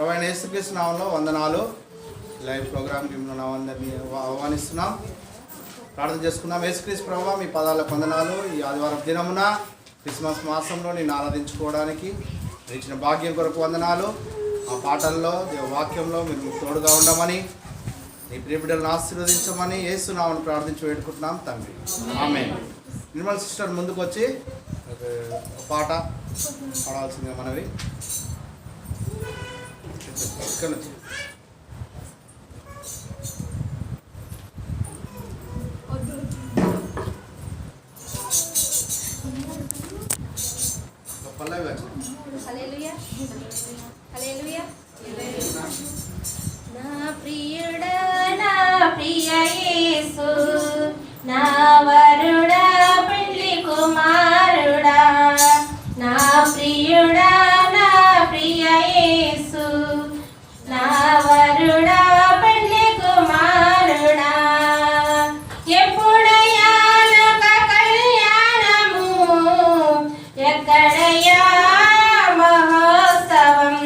ప్రభు అయిన యేసుక్రీస్తు నామములో వందనాలు. లైవ్ ప్రోగ్రామ్కి మిమ్మల్ని అందరినీ ఆహ్వానిస్తున్నాం. ప్రార్థన చేసుకున్నాం. యేసుక్రీస్తు ప్రభువా, మీ పాదాలకు వందనాలు. ఈ ఆదివారం దినమున క్రిస్మస్ మాసంలో నేను ఆరాధించుకోవడానికి ఇచ్చిన భాగ్యం కొరకు వందనాలు. ఆ పాటల్లో వాక్యంలో మీరు తోడుగా ఉండమని, నీ ప్రియబిడ్డలను ఆశీర్వదించమని యేసు నామమున ప్రార్థించి వేడుకుంటున్నాం తండ్రి, ఆమేన్. నిర్మల్ సిస్టర్ ముందుకు వచ్చి పాట పాడాల్సిందిగా మనవి. ఇక్కడ నుంచి పల్లవి హల్లెలూయా హల్లెలూయా. నా ప్రియుడా, నా ప్రియ యేసు, నా వరుడా, పెళ్లి కుమారుడా, నా ప్రియుడా, నా ప్రియ యేసు, నా వరుడా, పెళ్లి కుమారుడా, ఎప్పుడయ్యా లోక కళ్యాణము, ఎక్కడయ్యా మహోత్సవం,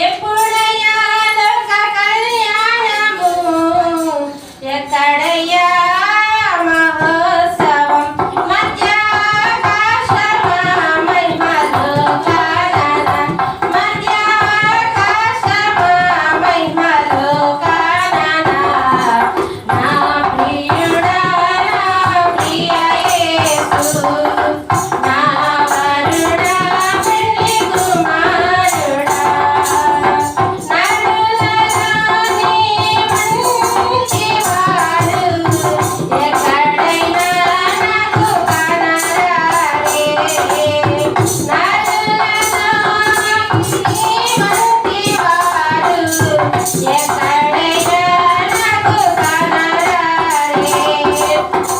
ఎప్పుడయ్యా లోక కళ్యాణము, ఎక్కడయ్యా మహోత్సవం, మధ్యాకాశమా మహిమలో కానన, మధ్యాకాశమా మహిమలో కానన, నా ప్రియుడా, నా ప్రియ యేసు, నా వరుడా, పెళ్లి కుమారుడా, నరులలోని మంచివాడు, ఎక్కడైనా నాకు కనరాడే, నరులలోని మంచివాడు, ఎక్కడైనా నాకు కనరాడే,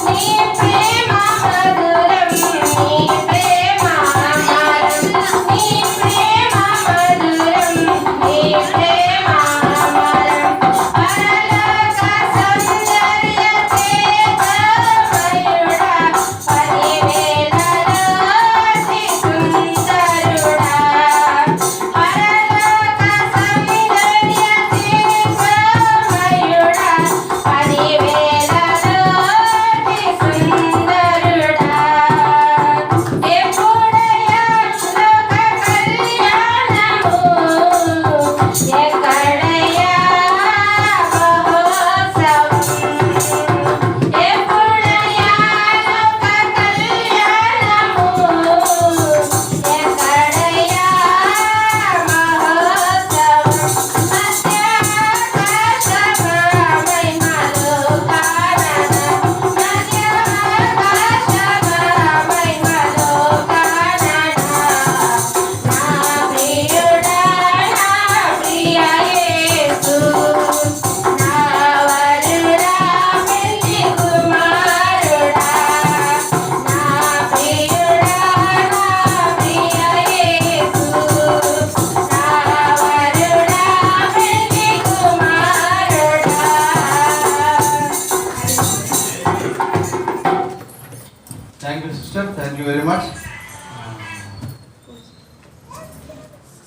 నీ ప్రేమ మధురం, నీ ప్రేమ అమరం, నీ ప్రేమ మధురం, నీ ప్రేమ అమరం, పరలోక సౌందర్య తేజోమయుడా, పదివేలలో అతి సుందరుడా, పరలోక సౌందర్య తేజోమయుడా, పదివేలలో అతి సుందరుడా, ఎప్పుడయ్యా లోక కళ్యాణము, ఎక్కడయ్యా మహోత్సవం, ఎప్పుడయ్యా లోక కళ్యాణము, ఎక్కడయ్యా మహోత్సవం, మధ్యాకాశమా మహిమలో కానన, మధ్యాకాశమా మహిమలో కానన, నా ప్రియుడా, నా ప్రియ యేసు, నా వరుడా, పెళ్లి కుమారుడా, నా ప్రియుడా, నా ప్రియ యేసు, నా వరుడా, పెళ్లి కుమారుడా. Thank you sister, thank you very much.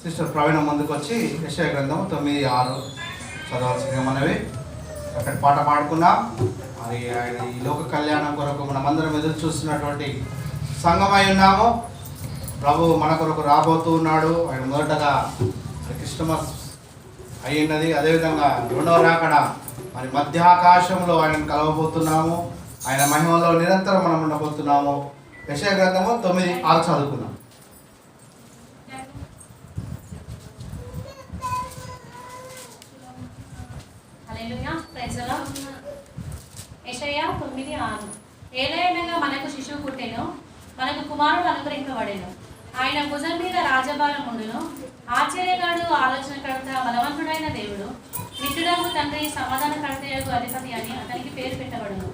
Sister Praveena ముందుకు వచ్చి యెషయా గ్రంథం 9:6 చదవాల్సిందిగా మనవి. అక్కడ పాట పాడుకున్నాం. మరి ఆయన ఈ లోక కళ్యాణం కొరకు మనమందరం ఎదురు చూస్తున్నటువంటి సంఘమై ఉన్నాము. ప్రభు మన కొరకు రాబోతూ ఉన్నాడు. ఆయన మొదటగా క్రిస్టమస్ అయ్యినది, అదేవిధంగా రెండవ రాకడ మరి మధ్యాకాశంలో ఆయనను కలవబోతున్నాము. ఆయన మహిమలో నిరంతరం మనం ఉండబోతున్నాము. యెషయా గ్రంథము 9:6 చదువుకున్నాం. హల్లెలూయా, ప్రైజ్ ది లార్డ్. యెషయా 9:6. ఏలయనగా మనకు శిశువు పుట్టెను, మనకు కుమారుడు అనుగ్రహింపబడెను, ఆయన భుజం మీద రాజభారం ఉండును, ఆశ్చర్యకాడు, ఆలోచనకర్త, బలవంతుడైన దేవుడు, నిత్యుడగు తండ్రి, సమాధానకర్తయగు అధిపతి అని అతనికి పేరు పెట్టబడును.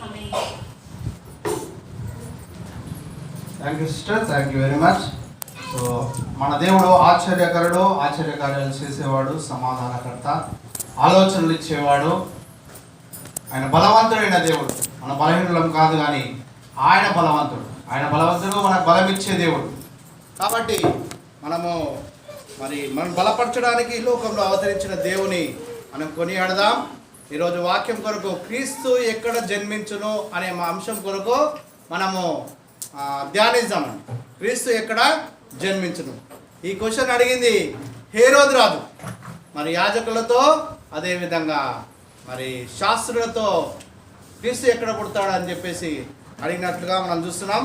Amen. Thank you sister, thank you very much. So మన దేవుడు ఆశ్చర్యకరుడు, ఆశ్చర్యకార్యాలు చేసేవాడు, సమాధానకర్త, ఆలోచనలు ఇచ్చేవాడు. ఆయన బలవంతుడైన దేవుడు. మన బలహీనులం కాదు, కానీ ఆయన బలవంతుడు. ఆయన బలవంతుడు, మనకు బలం ఇచ్చే దేవుడు. కాబట్టి మనము మరి మనం బలపరచడానికి ఈ లోకంలో అవతరించిన దేవుని మనం కొనియాడదాం. ఈరోజు వాక్యం కొరకు క్రీస్తు ఎక్కడ జన్మించును అనే మా అంశం కొరకు మనము ధ్యానిద్దామండి. క్రీస్తు ఎక్కడ జన్మించును ఈ క్వశ్చన్ అడిగింది హేరోదు రాజు. మరి యాజకులతో అదేవిధంగా మరి శాస్త్రులతో క్రీస్తు ఎక్కడ పుడతాడు అని చెప్పేసి అడిగినట్లుగా మనం చూస్తున్నాం.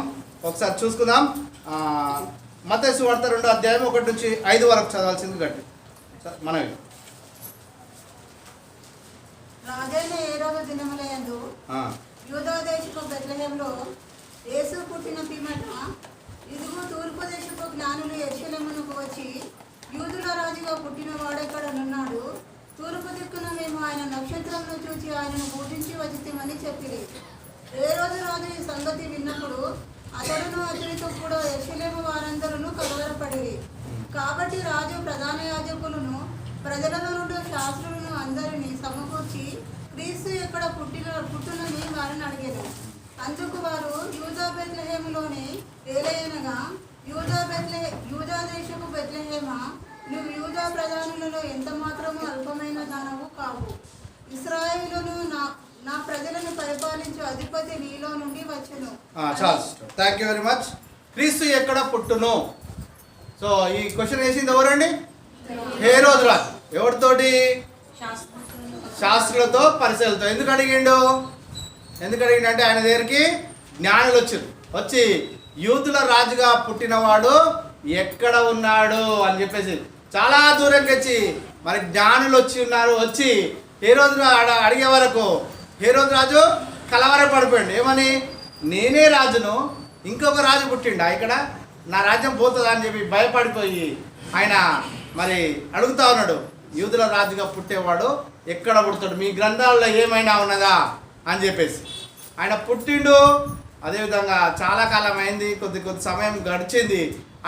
ఒకసారి చూసుకుందాం. మత్తయి సువార్త 2వ అధ్యాయం 1 నుంచి 5 వరకు చదవాల్సింది గట్టి మనవి. రాజైన హేరోదు దినములయందు యూదా దేశపు బెత్లెహేములో యేసు పుట్టిన పిమ్మట ఇదిగో తూర్పు దేశపు జ్ఞానులు యెరూషలేమునకు వచ్చి యూదుల రాజుగా పుట్టిన వాడెక్కడనున్నాడు, తూర్పు దిక్కున మేము ఆయన నక్షత్రంలో చూచి ఆయనను పూజించి వచ్చితమని చెప్పిరి. హేరోదు రాజు ఈ సంగతి విన్నప్పుడు అతడును అతనితో కూడా యెరూషలేము వారందరూ కలవరపడిరి. కాబట్టి రాజు ప్రధాన యాజకులను ప్రజలలో నుండి శాస్త్రులను అందరినీ సమకూర్చి క్రీస్తు ఎక్కడ పుట్టునని వారిని అడిగారు. అందుకు వారు యూదా బెత్లెహేములోని ఏలయనగా యూదా దేశపు బెత్లెహేమా, నువ్వు యూదా ప్రధానులలో ఎంత మాత్రము అల్పమైన దానవు కావు. ఇశ్రాయేలును నా ప్రజలను పరిపాలించు అధిపతి నీలో నుండి వచ్చును. Thank you very much. క్రీస్తు ఎక్కడ పుట్టును? సో ఈ క్వశ్చన్ వేసింది ఎవరండి? హేరోదు రాజు. ఎవరితోటి? శాస్త్రులతో పరిశీలతో. ఎందుకు అడిగిండు అంటే ఆయన దగ్గరికి జ్ఞానులు వచ్చి యూదుల రాజుగా పుట్టినవాడు ఎక్కడ ఉన్నాడు అని చెప్పేసి చాలా దూరంకి వచ్చి మరి జ్ఞానులు వచ్చి హేరోదు అడిగే వరకు హేరోదు రాజు కలవరపడిపోయిండు. ఏమని? నేనే రాజును, ఇంకొక రాజు పుట్టిండా ఇక్కడ, నా రాజ్యం పోతుందా అని చెప్పి భయపడిపోయి ఆయన మరి అడుగుతా ఉన్నాడు, యూదుల రాజుగా పుట్టేవాడు ఎక్కడ పుడతాడు, మీ గ్రంథాల్లో ఏమైనా ఉన్నదా అని చెప్పేసి. ఆయన పుట్టిండు. అదేవిధంగా చాలా కాలం అయింది, కొద్ది సమయం గడిచింది,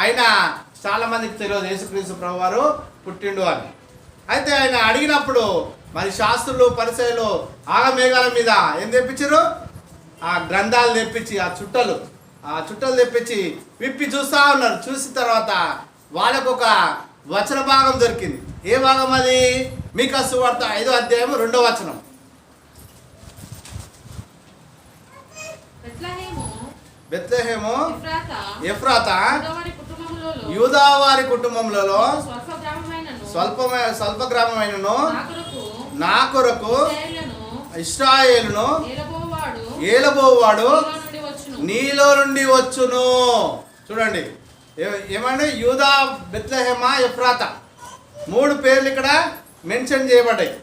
అయినా చాలామందికి తెలియదు యేసుక్రీస్తు ప్రభువారు పుట్టిండు అని. అయితే ఆయన అడిగినప్పుడు మరి శాస్త్రులు పరిచయలు ఆగమేఘాల మీద ఏం తెప్పించారు? ఆ గ్రంథాలు తెప్పించి ఆ చుట్టలు తెప్పించి విప్పి చూస్తూ ఉన్నారు. చూసిన తర్వాత వాళ్ళకు ఒక వచన భాగం దొరికింది. ఏ భాగం అది? మీకా సువార్త 5వ అధ్యాయం 2వ వచనం. బెత్లెహేము ఎఫ్రాతా యూదా వారి కుటుంబంలో స్వల్ప గ్రామమైనను నా కొరకు ఇశ్రాయేలును ఏలబోవాడు నీలో నుండి వచ్చును. చూడండి ఏమండి, యూదా, బెత్లెహేమ, ఎఫ్రాతా 3 పేర్లు ఇక్కడ మెన్షన్ చేయబడ్డాయి.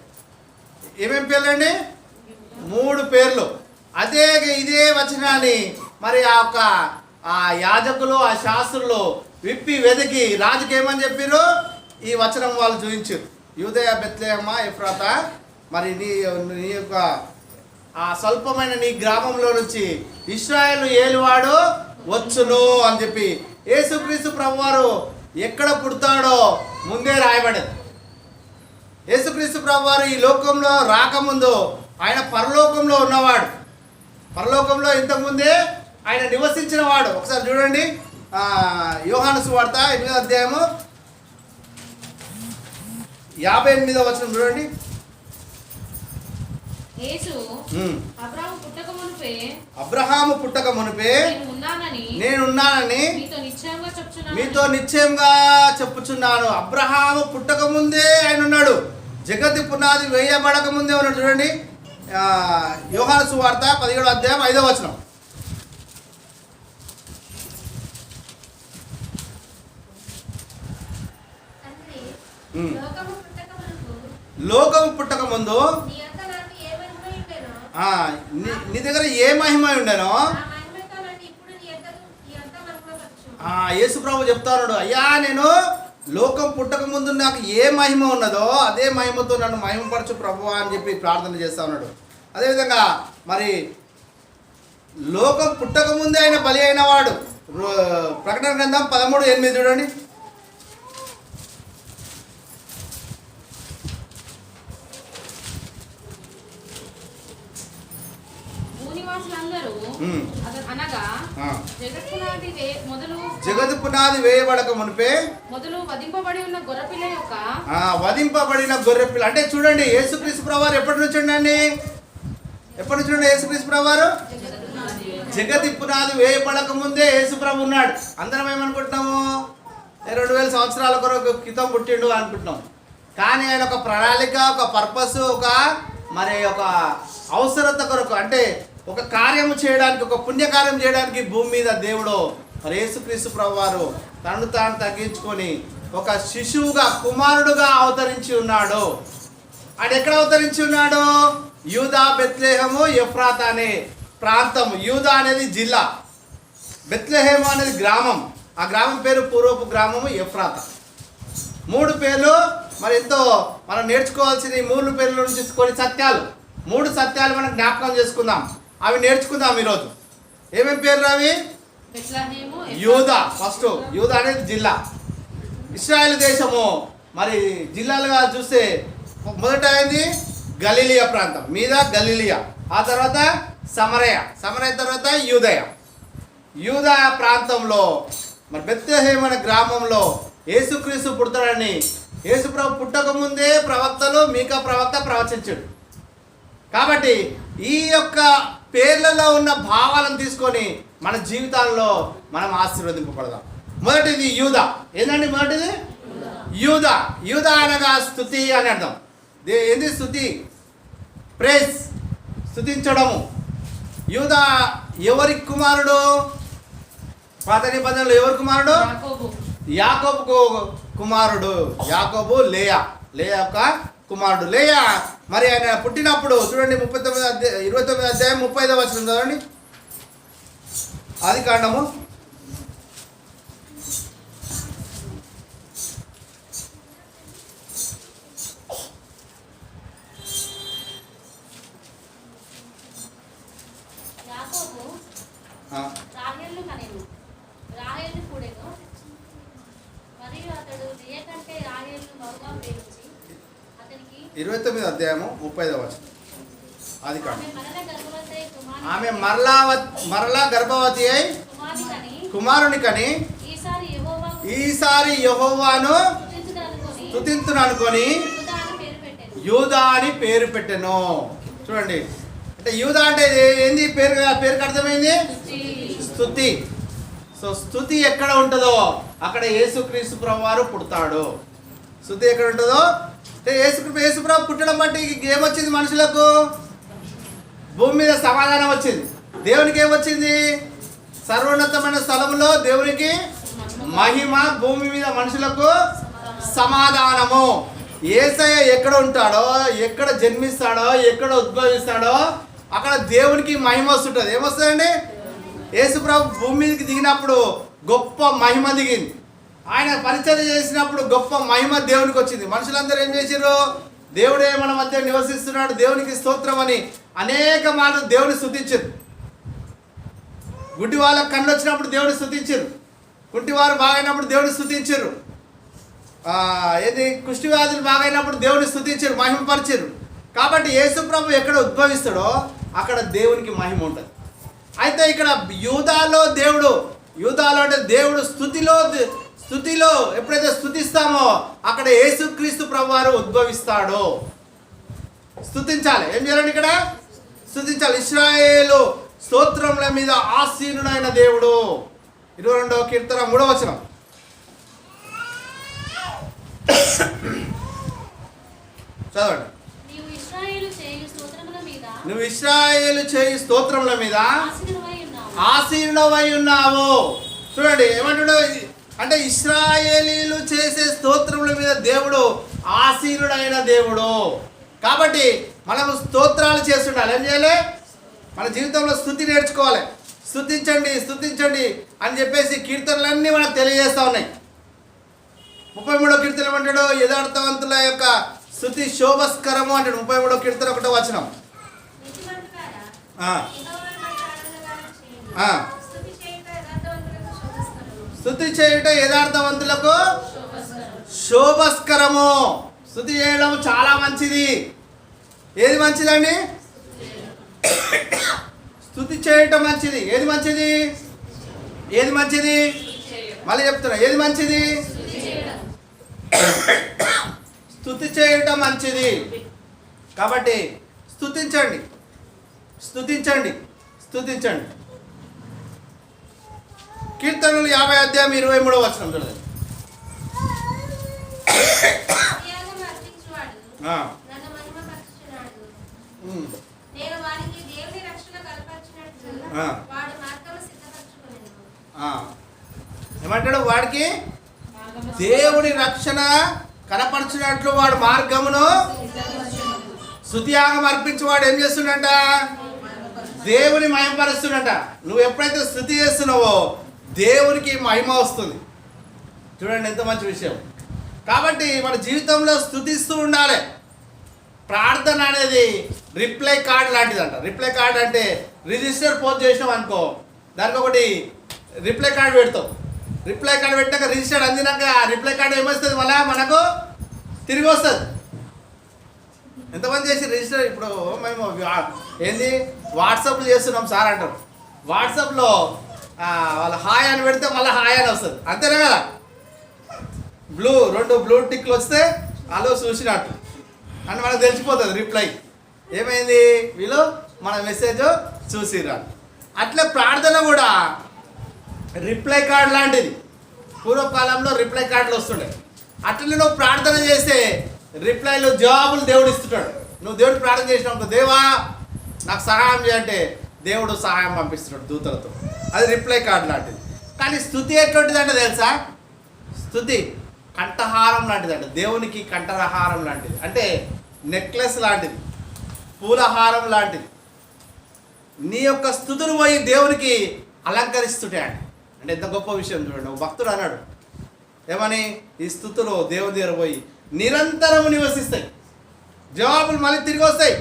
ఏమేమి పేర్లు అండి? 3 పేర్లు. ఇదే వచనాన్ని మరి ఆ యాజకులు ఆ శాస్త్రులు విప్పి వెతికి రాజుకి ఏమని చెప్పారు? ఈ వచనం వాళ్ళు చూపించారు. యూదయ, బెత్లెహేమ, ఎఫ్రాతా, మరి నీ యొక్క ఆ స్వల్పమైన నీ గ్రామంలో నుంచి ఇశ్రాయేలు ఏలువాడు వచ్చును అని చెప్పి యేసుక్రీస్తు ప్రభువారు ఎక్కడ పుడతాడో ముందే రాయబడేది. యేసుక్రీస్తు ప్రభువారు ఈ లోకంలో రాకముందు ఆయన పరలోకంలో ఉన్నవాడు. పరలోకంలో ఇంతకుముందే ఆయన నివసించిన వాడు. ఒకసారి చూడండి, యోహాను సువార్త 8వ అధ్యాయము 58వ వచనం చూడండి. అబ్రహాము పుట్టక మునిపే నేనున్నానని మీతో నిశ్చయంగా చెప్పుచున్నాను. అబ్రహాము పుట్టక ముందే ఆయన ఉన్నాడు. జగతి పునాది వేయబడక ముందే ఉన్నాడు. చూడండి, యోహాను సువార్త 17వ అధ్యాయం 5వ వచనం. లోకము పుట్టక ముందు నీ దగ్గర ఏ మహిమ ఉండేనో యేసు ప్రభు చెప్తా ఉన్నాడు, అయ్యా నేను లోకం పుట్టక ముందు నాకు ఏ మహిమ ఉన్నదో అదే మహిమతో నన్ను మహిమపరచు ప్రభువా అని చెప్పి ప్రార్థన చేస్తా ఉన్నాడు. అదేవిధంగా మరి లోకం పుట్టక ముందే ఆయన బలి అయిన వాడు. ప్రకటన గ్రంథం 13:8 చూడండి. నివాసులందరూ అనగా జగత్ పునాది వేయబడక మునిపే మొదలు వధింపబడి ఉన్న గొర్రెపిల్ల యొక్క వధింపబడిన గొర్రెపిల్ల. అంటే చూడండి, యేసుక్రీస్తు ప్రభువారు ఎప్పటి నుంచి ఉండండి? ఎప్పటి నుంచి ఉండే యేసుక్రీస్తు ప్రభువారు? జగతి పునాది వేయబడక ముందే యేసు ప్రభు ఉన్నాడు. అందరం ఏమనుకుంటున్నాము? 2000 సంవత్సరాల కొరకు క్రితం పుట్టిండు అనుకుంటున్నాం. కానీ ఆయన ఒక ప్రణాళిక, ఒక పర్పస్, ఒక అవసరత కొరకు, అంటే ఒక కార్యము చేయడానికి, ఒక పుణ్యకార్యం చేయడానికి భూమి మీద దేవుడు మరి యేసుక్రీస్తు ప్రభువారు తను తాను తగ్గించుకొని ఒక శిశువుగా, కుమారుడుగా అవతరించి ఉన్నాడు. ఆయన ఎక్కడ అవతరించి ఉన్నాడు? యూదా, బెత్లెహేము, ఎఫ్రాతా అనే ప్రాంతం. యూదా అనేది జిల్లా, బెత్లెహేము అనేది గ్రామం. ఆ గ్రామం పేరు పూర్వపు గ్రామము ఎఫ్రాతా. 3 పేర్లు మరి ఎంతో మనం నేర్చుకోవాల్సిన ఈ 3 పేర్ల నుంచి కొన్ని సత్యాలు, 3 సత్యాలు మనం జ్ఞాపకం చేసుకుందాం. అవి నేర్చుకుందాం ఈరోజు. ఏమేమి పేర్లు అవి? యూదా. ఫస్ట్ యూదా అనేది జిల్లా. ఇశ్రాయేలు దేశము మరి జిల్లాలుగా చూస్తే మొదట అయింది గలిలియా ప్రాంతం, మీద గలిలియా, ఆ తర్వాత సమరయ, సమరయ తర్వాత యూదయ. యూదా ప్రాంతంలో మరి బెత్లెహేము అనే గ్రామంలో యేసుక్రీస్తు పుడతాడని యేసుప్రభు పుట్టక ముందే ప్రవక్తలు, మీకా ప్రవక్త ప్రవచించాడు. కాబట్టి ఈ యొక్క పేర్లలో ఉన్న భావాలను తీసుకొని మన జీవితాల్లో మనం ఆశీర్వదింపబడదాం. మొదటిది యూదా. ఏంటండి మొదటిది? యూదా. యూదా అనగా స్తుతి అని అర్థం. ఏంది స్తుతి? ప్రైజ్, స్తుతించడము. యూదా ఎవరి కుమారుడు? పాత నిబంధనలో ఎవరి కుమారుడు? యాకోబు కుమారుడు. యాకోబు లేయా యొక్క కుమారుడు. లేయా మరి ఆయన పుట్టినప్పుడు చూడండి 29 అధ్యాయం 35వ వచనం చదవండి. ఆదికాండము రాహేలును కనెను, రాహేలును కూడెను, మరియు అతడు లియా కంటే రాహేలును బహుగా ప్రేమించి అతనికి 29 అధ్యాయము 35వ వచనం. ఆదికాండం. ఆమె మరలా గర్భవతి అయి కుమారుని కని ఈసారి యెహోవాను స్తుతింతును అనుకొని యూదా అని పేరు పెట్టెను. చూడండి, అంటే యూదా అంటే ఏంది? పేరుకి అర్థమైంది స్తుతి. సో స్తుతి ఎక్కడ ఉంటుందో అక్కడ యేసుక్రీస్తు ప్రభువారు పుడతాడు. స్తుతి ఎక్కడ ఉంటుందో అంటే యేసు ప్రభు పుట్టడం బట్టి ఏమొచ్చింది? మనుషులకు భూమి మీద సమాధానం వచ్చింది. దేవునికి ఏమొచ్చింది? సర్వోన్నతమైన స్థలంలో దేవునికి మహిమ, భూమి మీద మనుషులకు సమాధానము. యేసయ్య ఎక్కడ ఉంటాడో, ఎక్కడ జన్మిస్తాడో, ఎక్కడ ఉద్భవిస్తాడో అక్కడ దేవునికి మహిమ వస్తుంటుంది. ఏమొస్తుందండి? యేసు ప్రభు భూమి మీదకి దిగినప్పుడు గొప్ప మహిమ దిగింది. ఆయన పరిచర్య చేసినప్పుడు గొప్ప మహిమ దేవునికి వచ్చింది. మనుషులందరూ ఏం చేశారు? దేవుడే మన మధ్య నివసిస్తున్నాడు, దేవునికి స్తోత్రం అని అనేక మాటలు దేవుని స్తుతించారు. గుడ్డి వాళ్ళకి కళ్ళు వచ్చినప్పుడు దేవుని స్తుతించారు, కుంటివారు బాగైనప్పుడు దేవుని స్తుతించారు, కుష్టి వ్యాధులు బాగైనప్పుడు దేవుని స్తుతించారు, మహిమపరిచారు. కాబట్టి యేసు ప్రభు ఎక్కడ ఉద్భవిస్తాడో అక్కడ దేవునికి మహిమ ఉంటుంది. అయితే ఇక్కడ యూదాలో అంటే దేవుడు స్తుతిలో ఎప్పుడైతే స్తుతిస్తామో అక్కడ యేసుక్రీస్తు ప్రభువారు ఉద్భవిస్తాడో. స్తుతించాలి. ఏం చేయాలండి? ఇక్కడ స్తుతించాలి. ఇశ్రాయేలు స్తోత్రముల మీద ఆసీనుడైన దేవుడు. 22వ కీర్తన 3వ వచనం. చదవండి. నువ్వు ఇశ్రాయేలు చేయు స్తోత్రముల మీద ఆసీనుడవై ఉన్నావు. చూడండి ఏమంటాడు? అంటే ఇశ్రాయేలీలు చేసే స్తోత్రముల మీద దేవుడు ఆసీనుడైన దేవుడు. కాబట్టి మనము స్తోత్రాలు చేస్తుండాలి. ఏం చేయాలి? మన జీవితంలో స్తుతి నేర్చుకోవాలి. స్తుతించండి అని చెప్పేసి కీర్తనలన్నీ మనకు తెలియజేస్తూ ఉన్నాయి. 33వ కీర్తన ఏమంటాడు? యథార్థవంతుల యొక్క స్తుతి శోభస్కరము అంటాడు. 33వ కీర్తన 1వ వచనం. స్తుతి చేయుట యథార్థవంతులకు శోభస్కరము. స్తుతి చేయడం చాలా మంచిది. ఏది మంచిదండి? స్తుతి చేయటం మంచిది. ఏది మంచిది? ఏది మంచిది? మళ్ళీ చెప్తున్నా, ఏది మంచిది? స్తుతి చేయటం మంచిది. కాబట్టి స్తుతించండి, స్తుతించండి, స్తుతించండి. కీర్తనలు 50 అధ్యాయం 23వ వచనం చూడండి. త్యాగం అర్పించువాడు ఆ. నన్ను మహిమపరచుచున్నాడు. ఉమ్. నేను వానికి దేవుని రక్షణ కనపరిచినట్లు ఆ. వాడు మార్గము సిద్ధపరచుకొనెను. ఆ. ఏమంటాడు? వాడికి దేవుని రక్షణ కనపరిచినట్లు వాడు మార్గమును స్తుతియాగం అర్పించేవాడు ఏం చేస్తుండంట? దేవుని మహిమపరుస్తున్నట. నువ్వు ఎప్పుడైతే స్తుతి చేస్తున్నావో దేవునికి మహిమ వస్తుంది. చూడండి ఎంత మంచి విషయం. కాబట్టి మన జీవితంలో స్తుతిస్తూ ఉండాలి. ప్రార్థన అనేది రిప్లై కార్డ్ లాంటిదంట. రిప్లై కార్డ్ అంటే రిజిస్టర్ పోస్ట్ చేసినాం అనుకో, దానికి ఒకటి రిప్లై కార్డ్ పెడతాం. రిప్లై కార్డ్ పెట్టాక రిజిస్టర్ అందినాక ఆ రిప్లై కార్డ్ ఏమొస్తుంది? మళ్ళీ మనకు తిరిగి వస్తుంది. ఎంతమంది చేసి రిజిస్టర్? ఇప్పుడు మేము ఏంది వాట్సాప్లో చేస్తున్నాం సార్ అంటారు. వాట్సాప్లో వాళ్ళ హాయ్ అని పెడితే మళ్ళీ హాయ్ అని వస్తుంది, అంతేనా కదా? రెండు బ్లూ టిక్లు వస్తే వాళ్ళు చూసినట్టు అని మనకు తెలిసిపోతుంది రిప్లై. ఏమైంది? వీళ్ళు మన మెసేజ్ చూసిరా. అట్లా ప్రార్థన కూడా రిప్లై కార్డ్ లాంటిది. పూర్వకాలంలో రిప్లై కార్డులు వస్తుండే. అట్లనే నువ్వు ప్రార్థన చేస్తే రిప్లైలో జవాబులు దేవుడు ఇస్తుంటాడు. నువ్వు దేవుడికి ప్రార్థన చేసినప్పుడు, దేవా నాకు సహాయం చేయంటే దేవుడు సహాయం పంపిస్తున్నాడు దూతలతో. అది రిప్లై కార్డ్ లాంటిది. కానీ స్తుతి ఎటువంటిది అంటే తెలుసా? స్తుతి కంఠహారం లాంటిది అంట. దేవునికి కంఠహారం లాంటిది అంటే నెక్లెస్ లాంటిది, పూలహారం లాంటిది. నీ యొక్క స్తుతులు పోయి దేవునికి అలంకరిస్తుంటాయంట. అంటే ఎంత గొప్ప విషయం చూడండి. ఒక భక్తుడు అన్నాడు ఏమని? ఈ స్తుతులు దేవుని దగ్గర పోయి నిరంతరము నివసిస్తాయి, జవాబులు మళ్ళీ తిరిగి వస్తాయి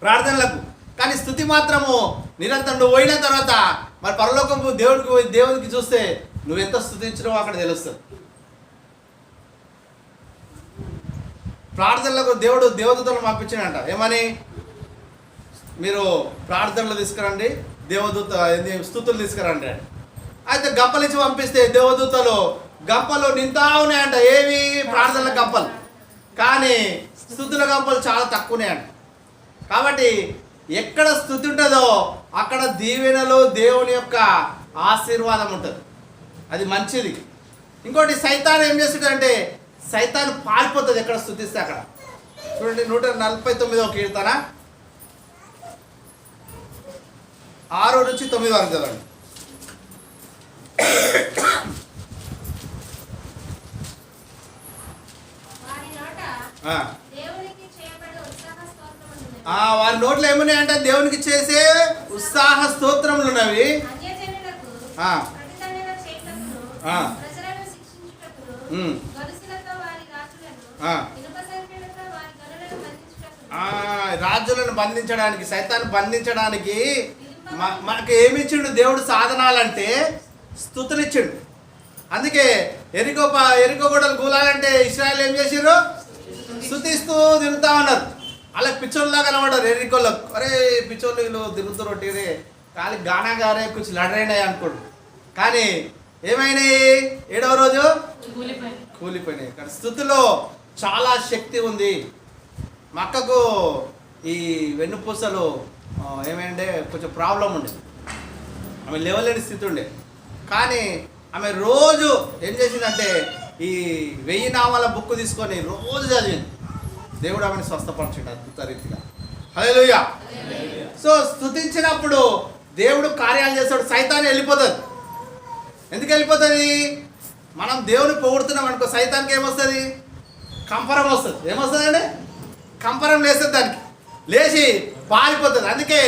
ప్రార్థనలకు. కానీ స్తుతి మాత్రము నిరంతరం. నువ్వు పోయిన తర్వాత మరి పరలోకం దేవునికి చూస్తే నువ్వు ఎంత స్తుతించినావో అక్కడ తెలుస్తుంది. ప్రార్థనలకు దేవుడు దేవదూతలను పంపించాడంట. ఏమని? మీరు ప్రార్థనలు తీసుకురండి, దేవదూత స్తుతులు తీసుకురండి. అయితే గంపలు ఇచ్చి పంపిస్తే దేవదూతలు గంపలు నింతా ఉన్నాయంట. ఏవి? ప్రార్థనల గంపలు. కానీ స్తుతుల గంపలు చాలా తక్కువనేయంట. కాబట్టి ఎక్కడ స్తుతి ఉంటుందో అక్కడ దీవెనలో దేవుని యొక్క ఆశీర్వాదం ఉంటుంది. అది మంచిది. ఇంకోటి సైతాన్ ఏం చేస్తుందంటే సైతాన్ పారిపోతుంది ఎక్కడ స్తుతిస్తే అక్కడ. చూడండి 149వ కీర్తన 6 నుంచి 9 వరకు చదవండి. వారి నోట ఆ. దేవునికి చేయబడే ఉత్సాహ స్తోత్రములు వారి నోట్లో ఏమున్నాయంటే దేవునికి చేసే ఉత్సాహ స్తోత్రములు ఉన్నవి. అన్యజనులకు ఆ. ప్రతిదండన చేయుటకును, ఆ. ప్రజలను శిక్షించుటకును, ఉమ్. గొలుసులతో వారి గాజులను, ఆ. ఇనుప సంకెళ్లతో వారి గొర్రెలను బంధించుటకును, రాజులను బంధించడానికి, సైతాన్ని బంధించడానికి మనకు ఏమి ఇచ్చిండు దేవుడు? సాధనాలంటే స్తుతులు ఇచ్చిండు. అందుకే ఎరికో గొడవలు కూలాలంటే ఇశ్రాయేల్ ఏం చేసిర్రు? స్తుతిస్తూ తిరుగుతూ ఉన్నారు. అలా పిచ్చోళ్ళలా కనబడ్డారు ఎరికోళ్ళకు. అరే పిచ్చోళ్ళు వీళ్ళు తిరుగుతూ రొట్టిరే ఖాళీ గానా గారే కొంచెం లడరైనాయి అనుకోండి. కానీ ఏమైనాయి? 7వ రోజు కూలిపోయినాయి. కానీ స్తుతిలో చాలా శక్తి ఉంది. మా అక్కకు ఈ వెన్నుపూసలు ఏమైంటే కొంచెం ప్రాబ్లం ఉండే, ఆమె లేవలేని స్థితి ఉండే. కానీ ఆమె రోజు ఏం చేసిందంటే ఈ 1000 నామాల బుక్ తీసుకొని రోజు చదివింది. దేవుడు ఆమెను స్వస్థపరచండి అద్భుత రీతిగా. హల్లెలూయా. సో స్తుతించినప్పుడు దేవుడు కార్యాలు చేస్తాడు. సైతాన్ వెళ్ళిపోతుంది. ఎందుకు వెళ్ళిపోతుంది? మనం దేవుని పొగుడుతున్నాం అనుకో, సైతానికి ఏమొస్తుంది? కంపరం వస్తుంది. ఏమొస్తుంది అండి? కంపరం లేస్తుంది. దానికి లేచి పారిపోతుంది. అందుకే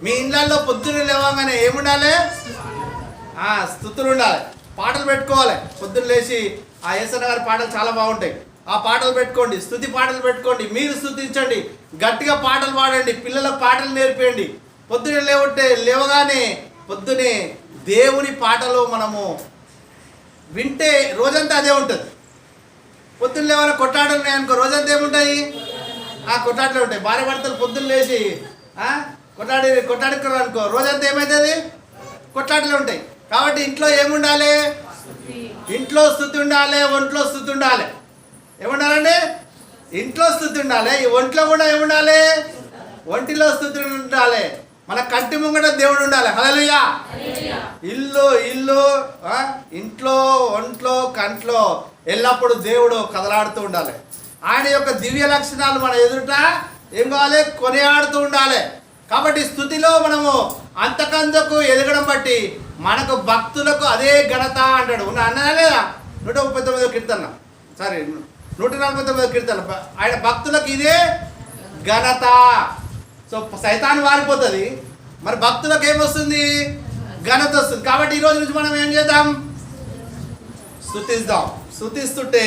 మీ ఇళ్ళల్లో పొద్దున్న లేవగానే ఏముండాలి? స్తుతులు ఉండాలి, పాటలు పెట్టుకోవాలి. పొద్దున్న లేచి ఆ యేసన్న గారి పాటలు చాలా బాగుంటాయి. ఆ పాటలు పెట్టుకోండి, స్తుతి పాటలు పెట్టుకోండి. మీరు స్తుతించండి, గట్టిగా పాటలు పాడండి, పిల్లలకు పాటలు నేర్పేయండి. పొద్దున్న లేవగానే పొద్దునే దేవుని పాటలు మనము వింటే రోజంతా అదే ఉంటుంది. పొద్దున్న లేవని కొట్లాటలు ఉన్నాయనుకో, రోజంతా ఏముంటాయి? కొట్లాటలు ఉంటాయి. భార్య భర్తలు పొద్దున్న లేచి కొట్లాడుకున్నారు అనుకో, రోజంతా ఏమవుతుంది? కొట్లాటలు ఉంటాయి. కాబట్టి ఇంట్లో ఏముండాలి? ఇంట్లో స్తుతి ఉండాలి, ఒంట్లో స్తుతి ఉండాలి. ఏముండాలండి? ఇంట్లో స్తుతి ఉండాలి. ఈ ఒంట్లో కూడా ఏముండాలి? ఒంటిలో స్తుతి ఉండాలి. మన కంటి ముంగట దేవుడు ఉండాలి. హల్లెలూయా. ఇల్లు ఇంట్లో, ఒంట్లో, కంట్లో ఎల్లప్పుడూ దేవుడు కదలాడుతూ ఉండాలి. ఆయన యొక్క దివ్య లక్షణాలు మన ఎదుట ఏం కావాలి? కొనియాడుతూ ఉండాలి. కాబట్టి స్థుతిలో మనము అంతకంతకు ఎదగడం బట్టి మనకు భక్తులకు అదే ఘనత అంటాడు. అన్నా లేదా? 139 కీర్తన, సారీ 149 కీర్తన. ఆయన భక్తులకు ఇదే ఘనత. సో సైతాన్ వారిపోతుంది, మరి భక్తులకు ఏమొస్తుంది? ఘనత వస్తుంది. కాబట్టి ఈరోజు నుంచి మనం ఏం చేద్దాం? స్తుతిద్దాం. స్తుతిస్తుంటే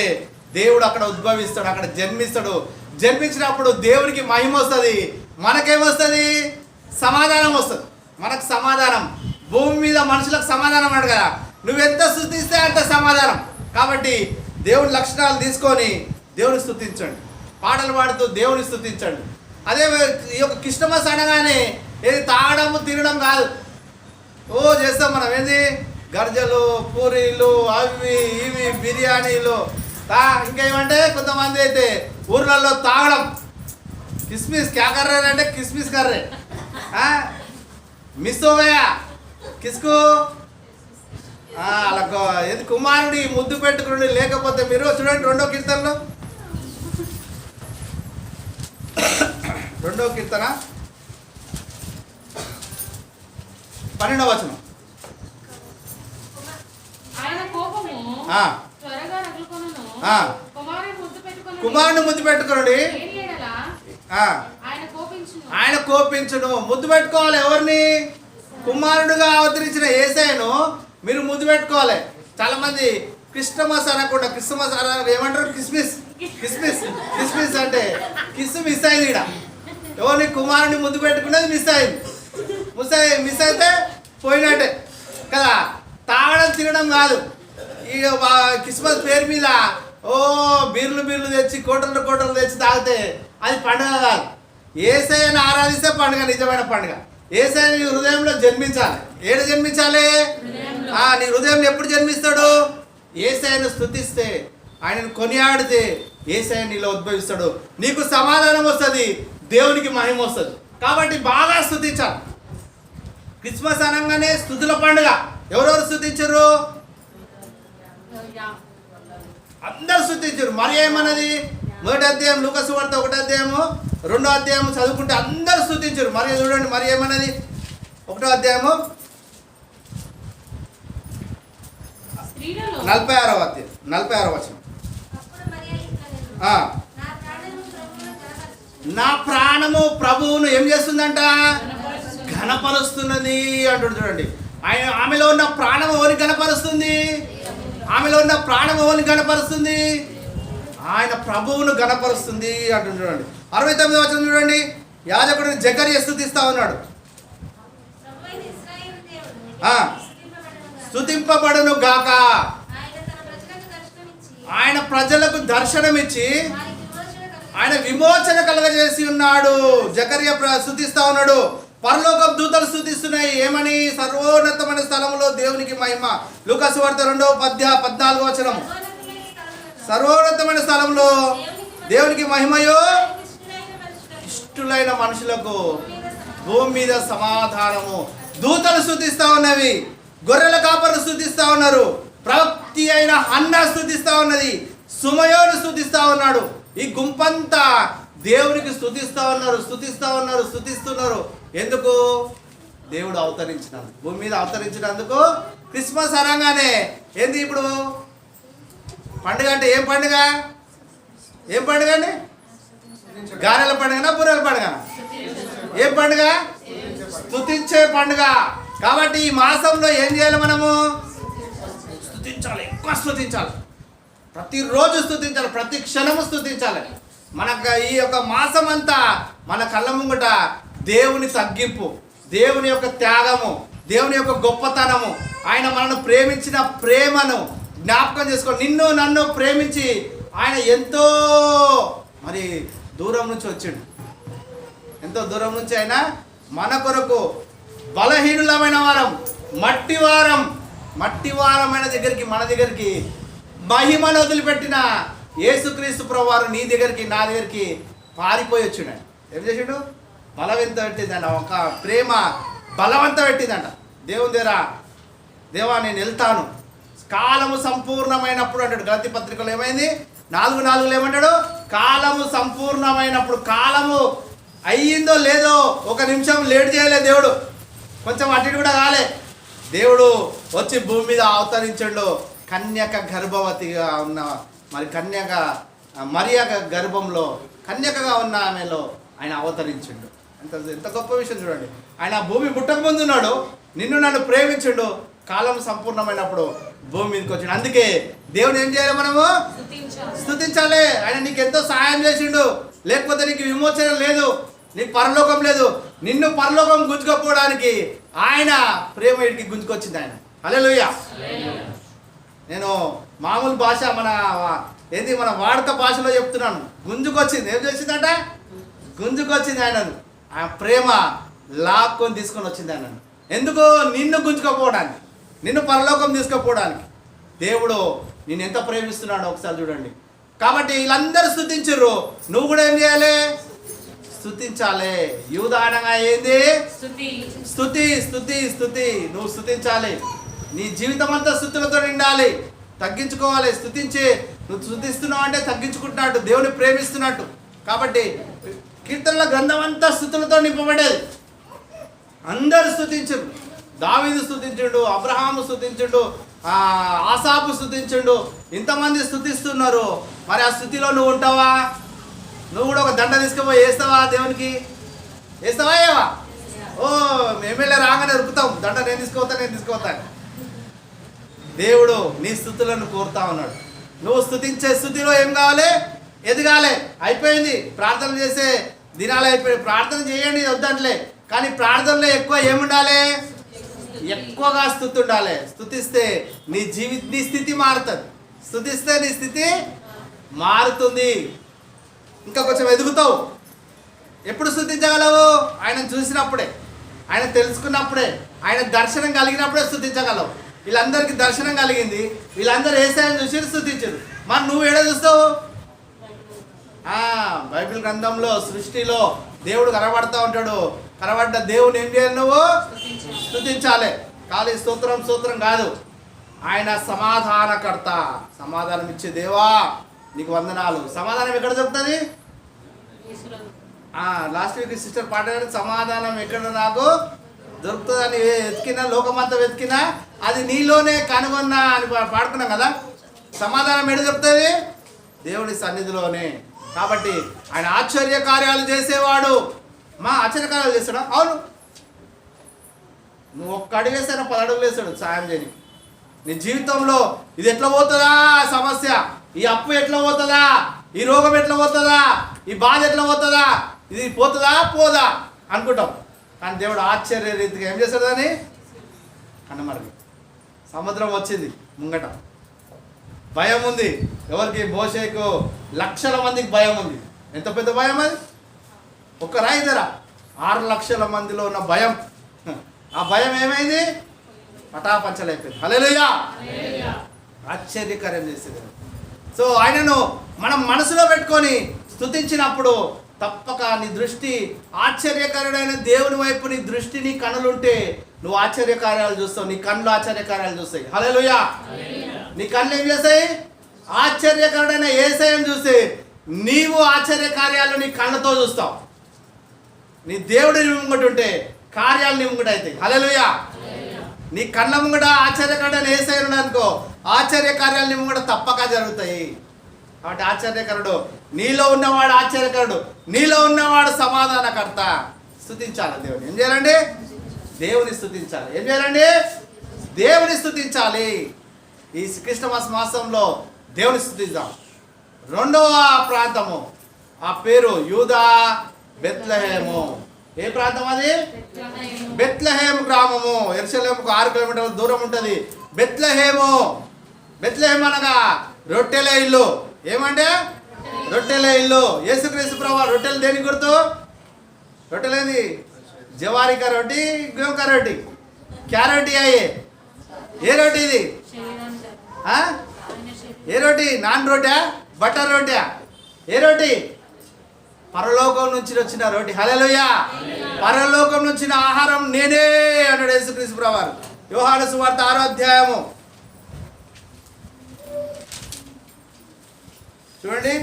దేవుడు అక్కడ ఉద్భవిస్తాడు, అక్కడ జన్మిస్తాడు. జన్మించినప్పుడు దేవునికి మహిమ వస్తుంది, మనకేమొస్తుంది? సమాధానం వస్తుంది. మనకు సమాధానం, భూమి మీద మనుషులకు సమాధానం అన్నాడు కదా, నువ్వెంత స్తుతిస్తే అంత సమాధానం. కాబట్టి దేవుని లక్షణాలు తీసుకొని దేవుని స్తుతించండి, పాటలు పాడుతూ దేవుని స్తుతించండి. అదే ఈ యొక్క క్రిస్టమస్ అనగానే ఏది తాగడము తినడం కాదు. చేస్తాం మనం, ఏంది గర్జలు, పూరీలు, అవి ఇవి, బిర్యానీలు, ఇంకేమంటే కొంతమంది అయితే ఊర్లలో తాగడం. కిస్మిస్ క్యా కర్రే అంటే కిస్మిస్ కర్రే, మిస్ ఓవయా కిస్కు అలా ఏది కుమారుడి ముద్దు పెట్టుకుని. లేకపోతే మీరు చూడండి 2వ కీర్తనలో, 2వ కీర్తన 12వ వచనం. ఆయన కోపము త్వరగా రగులుకొనును, కుమారుని ముద్దు పెట్టుకోండి. ఆయన కోపించును. ముద్దు పెట్టుకోవాలి. ఎవరిని? కుమారుడుగా అవతరించిన యేసయ్యను మీరు ముద్దు పెట్టుకోవాలి. చాలా మంది క్రిస్టమస్ అనకుండా క్రిస్టమస్ ఏమంటారు? కిస్మిస్. కిస్మిస్ కిస్మిస్ అంటే కిస్ మిస్ అయింది. ఇక్కడ ఎవరిని? కుమారుని ముద్దు పెట్టుకునేది మిస్ అయింది. మిస్ అయితే పోయినట్టే కదా. తాగడం తినడం కాదు. ఈ క్రిస్మస్ పేరు మీద బీర్లు తెచ్చి కోటలు తెచ్చి తాగితే అది పండుగ కాదు. యేసయ్యను ఆరాధిస్తే పండుగ, నిజమైన పండుగ. యేసయ్య నీ హృదయంలో జన్మించాలి. ఏడు జన్మించాలి? నీ హృదయంలో ఎప్పుడు జన్మిస్తాడు? యేసయ్యను స్తుతిస్తే, ఆయనను కొనియాడితే యేసయ్య నీలో ఉద్భవిస్తాడు. నీకు సమాధానం వస్తుంది, దేవునికి మహిమ వస్తుంది. కాబట్టి బాగా స్తుతించాలి. క్రిస్మస్ అనగానే స్తుతుల పండుగ. ఎవరెవరు స్తుతించరు? అందరు స్తుతించరు. మరి ఏమన్నది? 1వ అధ్యాయం లూకా సువార్త 1వ అధ్యాయము 2వ అధ్యాయము చదువుకుంటే అందరు స్తుతించరు. మరి చూడండి, మరి ఏమన్నది? 1వ అధ్యాయము 46వ అధ్యాయం 46వ వచనం. నా ప్రాణము ప్రభువును ఏం చేస్తుందంట? ఘనపరుస్తున్నది అంటాడు. చూడండి, ఆమెలో ఉన్న ప్రాణం ఎవరిని గణపరుస్తుంది? ఆమెలో ఉన్న ప్రాణం ఎవరిని గణపరుస్తుంది? ఆయన ప్రభువును గణపరుస్తుంది అంటుంది. చూడండి 69వ వచనం చూడండి. యాజకుడిని జకర్యా స్తుతిస్తా ఉన్నాడు. స్తుతింపబడును గాక, ఆయన ప్రజలకు దర్శనమిచ్చి ఆయన విమోచన కలగజేసి ఉన్నాడు. జకర్యా స్తుతిస్తా ఉన్నాడు. పరలోకం దూతలు స్తుతిస్తున్నాయి. ఏమని? సర్వోన్నతమైన స్థలంలో దేవునికి మహిమ. లూకా సువార్త 2:14 వచనం. సర్వోన్నతమైన స్థలంలో దేవునికి మహిమయో, ఇష్టులైన మనుషులకు భూమి మీద సమాధానము. దూతలు స్తుతిస్తా ఉన్నవి, గొర్రెల కాపరులు స్తుతిస్తా ఉన్నారు, ప్రవక్తి అయిన హన్నా స్తుతిస్తా ఉన్నది, సుమయోను స్తుతిస్తా ఉన్నాడు. ఈ గుంపంతా దేవునికి స్తుతిస్తున్నారు. ఎందుకు? దేవుడు అవతరించినందుకు, భూమి మీద అవతరించినందుకు. క్రిస్మస్ అనగానే ఏంది? ఇప్పుడు పండుగ అంటే ఏం పండుగ? ఏం పండుగ అండి? గారెల పండుగనా, బుర్రెల పండుగనా? ఏం పండుగ? స్తుతించే పండుగ. కాబట్టి ఈ మాసంలో ఏం చేయాలి? మనము స్తుతించాలి, ఎక్కువ స్తుతించాలి, ప్రతిరోజు స్తుతించాలి, ప్రతి క్షణము స్తుతించాలి. మనకు ఈ యొక్క మాసం అంతా మన కళ్ళ ముంగట దేవుని తగ్గింపు, దేవుని యొక్క త్యాగము, దేవుని యొక్క గొప్పతనము, ఆయన మనను ప్రేమించిన ప్రేమను జ్ఞాపకం చేసుకో. నిన్ను నన్ను ప్రేమించి ఆయన ఎంతో దూరం నుంచి వచ్చిండు. ఎంతో దూరం నుంచి ఆయన మన కొరకు బలహీనులమైన వారం, మట్టివారమైన దగ్గరికి, మన దగ్గరికి మహిమను వదిలిపెట్టిన యేసుక్రీస్తు ప్రభువారు నీ దగ్గరికి, నా దగ్గరికి పారిపోయి వచ్చినాడు. ఏం చేసాడు? బలవంత పెట్టిందంట, ఒక ప్రేమ బలవంత పెట్టిందంట. దేవుని దగ్గర, దేవా నేను వెళ్తాను, కాలము సంపూర్ణమైనప్పుడు అంటాడు. గలతీ పత్రికలో ఏమైంది? 4:4 ఏమంటాడు? కాలము సంపూర్ణమైనప్పుడు. కాలము అయ్యిందో లేదో, ఒక నిమిషం లేట్ చేయలే దేవుడు, కొంచెం అటు ఇటు కూడా కాలే. దేవుడు వచ్చి భూమి మీద అవతరించాడు. కన్యక గర్భవతిగా ఉన్న, మరి కన్యక మరియ గర్భంలో కన్యకగా ఉన్న ఆమెలో ఆయన అవతరించిండు. ఎంత గొప్ప విషయం చూడండి. ఆయన భూమి పుట్టక ముందు ఉన్నాడు, నిన్ను నన్ను ప్రేమించిండు, కాలం సంపూర్ణమైనప్పుడు భూమి మీదకి వచ్చిండు. అందుకే దేవుని ఏం చేయాలి? మనము స్తుతించాలి. ఆయన నీకు ఎంతో సహాయం చేసిండు, లేకపోతే నీకు విమోచన లేదు, నీకు పరలోకం లేదు. నిన్ను పరలోకం గుంజుకోపోవడానికి ఆయన ప్రేమ ఇడికి గుంజుకొచ్చింది ఆయన. హల్లెలూయా. నేను మామూలు భాష, మన వాడుక భాషలో చెప్తున్నాను. గుంజుకొచ్చింది. ఏం చేసిందంట? గుంజుకొచ్చింది ఆయనను. ఆ ప్రేమ లాక్కొని తీసుకొని వచ్చింది ఆయనను. ఎందుకు? నిన్ను గుంజుకోపోవడానికి, నిన్ను పరలోకం తీసుకుపోవడానికి. దేవుడు నేను ఎంత ప్రేమిస్తున్నాడో ఒకసారి చూడండి. కాబట్టి వీళ్ళందరూ స్తుతించరు, నువ్వు కూడా ఏం చేయాలి? స్తుతించాలి. యూదానంగా ఏంది? స్తుతి స్తుతి స్తుతి. నువ్వు స్తుతించాలి. నీ జీవితం అంతా స్తుతులతో నిండాలి. తగ్గించుకోవాలి. నువ్వు స్తుతిస్తున్నావు అంటే తగ్గించుకుంటున్నట్టు, దేవుని ప్రేమిస్తున్నట్టు. కాబట్టి కీర్తనల గ్రంథం అంతా స్తుతులతో నింపబడేది. అందరు స్తుతించరు. దావీదు స్తుతించుండు, అబ్రహాము స్తుతించుండు, ఆసాపు స్తుతించుండు. ఇంతమంది స్తుతిస్తున్నారు. మరి ఆ స్థుతిలో నువ్వు ఉంటావా? నువ్వు కూడా ఒక దండ తీసుకుపోయి వేస్తావా? దేవునికి వేస్తావా? ఏవా? ఓ ఎమ్మెల్యే రాగానే ఉరుకుతాం, దండ నేను తీసుకుపోతాను. దేవుడు నీ స్థుతులను కోరుతా ఉన్నాడు. నువ్వు స్తుతించే స్థుతిలో ఏం కావాలి? ఎదగాలి. అయిపోయింది ప్రార్థన చేసే దినాలు అయిపోయింది. ప్రార్థన చేయండి వద్దంటలే, కానీ ప్రార్థనలో ఎక్కువ ఏముండాలి? ఎక్కువగా స్తుతి ఉండాలి. స్తుతిస్తే నీ స్థితి మారుతుంది. స్తుతిస్తే నీ స్థితి మారుతుంది. ఇంకా కొంచెం ఎదుగుతావు. ఎప్పుడు స్తుతించగలవు? ఆయన చూసినప్పుడే, ఆయన తెలుసుకున్నప్పుడే, ఆయన దర్శనం కలిగినప్పుడే స్తుతించగలవు. వీళ్ళందరికీ దర్శనం కలిగింది, వీళ్ళందరూ యేసయ్యను చూసి స్తుతించరు. మరి నువ్వు ఏడ చూస్తావు? బైబిల్ గ్రంథంలో, సృష్టిలో దేవుడు కనబడతా ఉంటాడు. కనబడ్డ దేవుని ఏం చేయాలి? నువ్వు స్తుతించాలి. ఖాళీ స్తోత్రం కాదు. ఆయన సమాధానకర్త, సమాధానం ఇచ్చే దేవా నీకు వందనాలు. సమాధానం ఎక్కడ దొరుకుతుంది? లాస్ట్ వీక్ సిస్టర్ పాట, సమాధానం ఎక్కడ నాకు దొరుకుతుందని వెతికినా, లోకమంతా వెతికినా అది నీలోనే కనుగొన్నా అని పాడుకున్నాం కదా. సమాధానం ఎక్కడ దొరుకుతుంది? దేవుని సన్నిధిలోనే. కాబట్టి ఆయన ఆశ్చర్య కార్యాలు చేసేవాడు. ఆశ్చర్యకార్యాలు చేస్తాడా? అవును. నువ్వు ఒక్క అడుగు వేస్తాను, 10 అడుగులు వేస్తాడు సాయం చేయని. నీ జీవితంలో ఇది ఎట్లా పోతుందా సమస్య, ఈ అప్పు ఎట్లా పోతుందా, ఈ రోగం ఎట్లా పోతుందా, ఈ బాధ ఎట్లా పోతుందా, ఇది పోతుందా పోదా అనుకుంటాం. కానీ దేవుడు ఆశ్చర్య రీతిగా ఏం చేస్తాడు? అని కన్నమరుగు. సముద్రం వచ్చింది ముంగట. భయం ఉంది ఎవరికి? మోషేకు. లక్షల మందికి భయం ఉంది. ఎంత పెద్ద భయం అది! ఒక్క రాయి ధర 6 లక్షల మందిలో ఉన్న భయం. ఆ భయం ఏమైంది? పటాపంచలైపోయింది. హల్లెలూయా. ఆశ్చర్యకార్యం చేసేది. సో ఆయనను మనం మనసులో పెట్టుకొని స్తుతించినప్పుడు తప్పక నీ దృష్టి ఆశ్చర్యకరుడైన దేవుని వైపు, నీ దృష్టి, నీ కన్నులుంటే నువ్వు ఆశ్చర్యకార్యాలు చూస్తావు. నీ కళ్ళు ఆశ్చర్యకార్యాలు చూస్తాయి. హల్లెలూయా. నీ కళ్ళు ఏం చేస్తాయి? ఆశ్చర్యకరుడైన యేసయ్యను చూస్తే నీవు ఆశ్చర్యకార్యాలు నీ కళ్ళతో చూస్తావు. నీ దేవుడి ముంగట ఉంటే కార్యాలు నీ ముంగట అవుతాయి. హల్లెలూయా. నీ కళ్ళ ముంగట ఆశ్చర్యకరుడైన యేసయ్య అనుకో, ఆశ్చర్యకార్యాలు నీ ముంగట తప్పక జరుగుతాయి. కాబట్టి ఆశ్చర్యకరుడు, నీలో ఉన్నవాడు ఆశ్చర్యకరుడు, నీలో ఉన్నవాడు సమాధానకర్త. స్తుతించాలి దేవుని. ఏం చేయాలండి? దేవుని స్తుతించాలి. ఏం చేయాలండి? దేవుని స్తుతించాలి. ఈ క్రిస్టమస్ మాసంలో దేవుని స్తుతిద్దాం. రెండవ ప్రాంతము, ఆ పేరు యూదా బెత్లెహేము. ఏ ప్రాంతం అది? బెత్లెహేము గ్రామము. యెరూషలేముకు 6 కిలోమీటర్ల దూరం ఉంటుంది బెత్లెహేము. బెత్లెహేము అనగా రొట్టెల ఇల్లు. ఏమంటే రొట్టెల ఇల్లు. యేసుక్రీస్తు ప్రభువు రొట్టెలు దేనికి గుర్తు? రొట్టెలేంది? जवारी का रोटी गेहूं का रोटी क्या रोटी है ये रोटी ఇది ఏ రోటీ నాన్ రోటా బటర్ రోటా ఏ రోటీ పరలోకం నుంచి వచ్చిన రోటీ హల్లెలూయా పరలోకం నుంచి వచ్చిన ఆహారం నేనే అన్నాడు యేసుక్రీస్తు ప్రభువారు యోహాను సువార్త 6వ అధ్యాయము చూడండి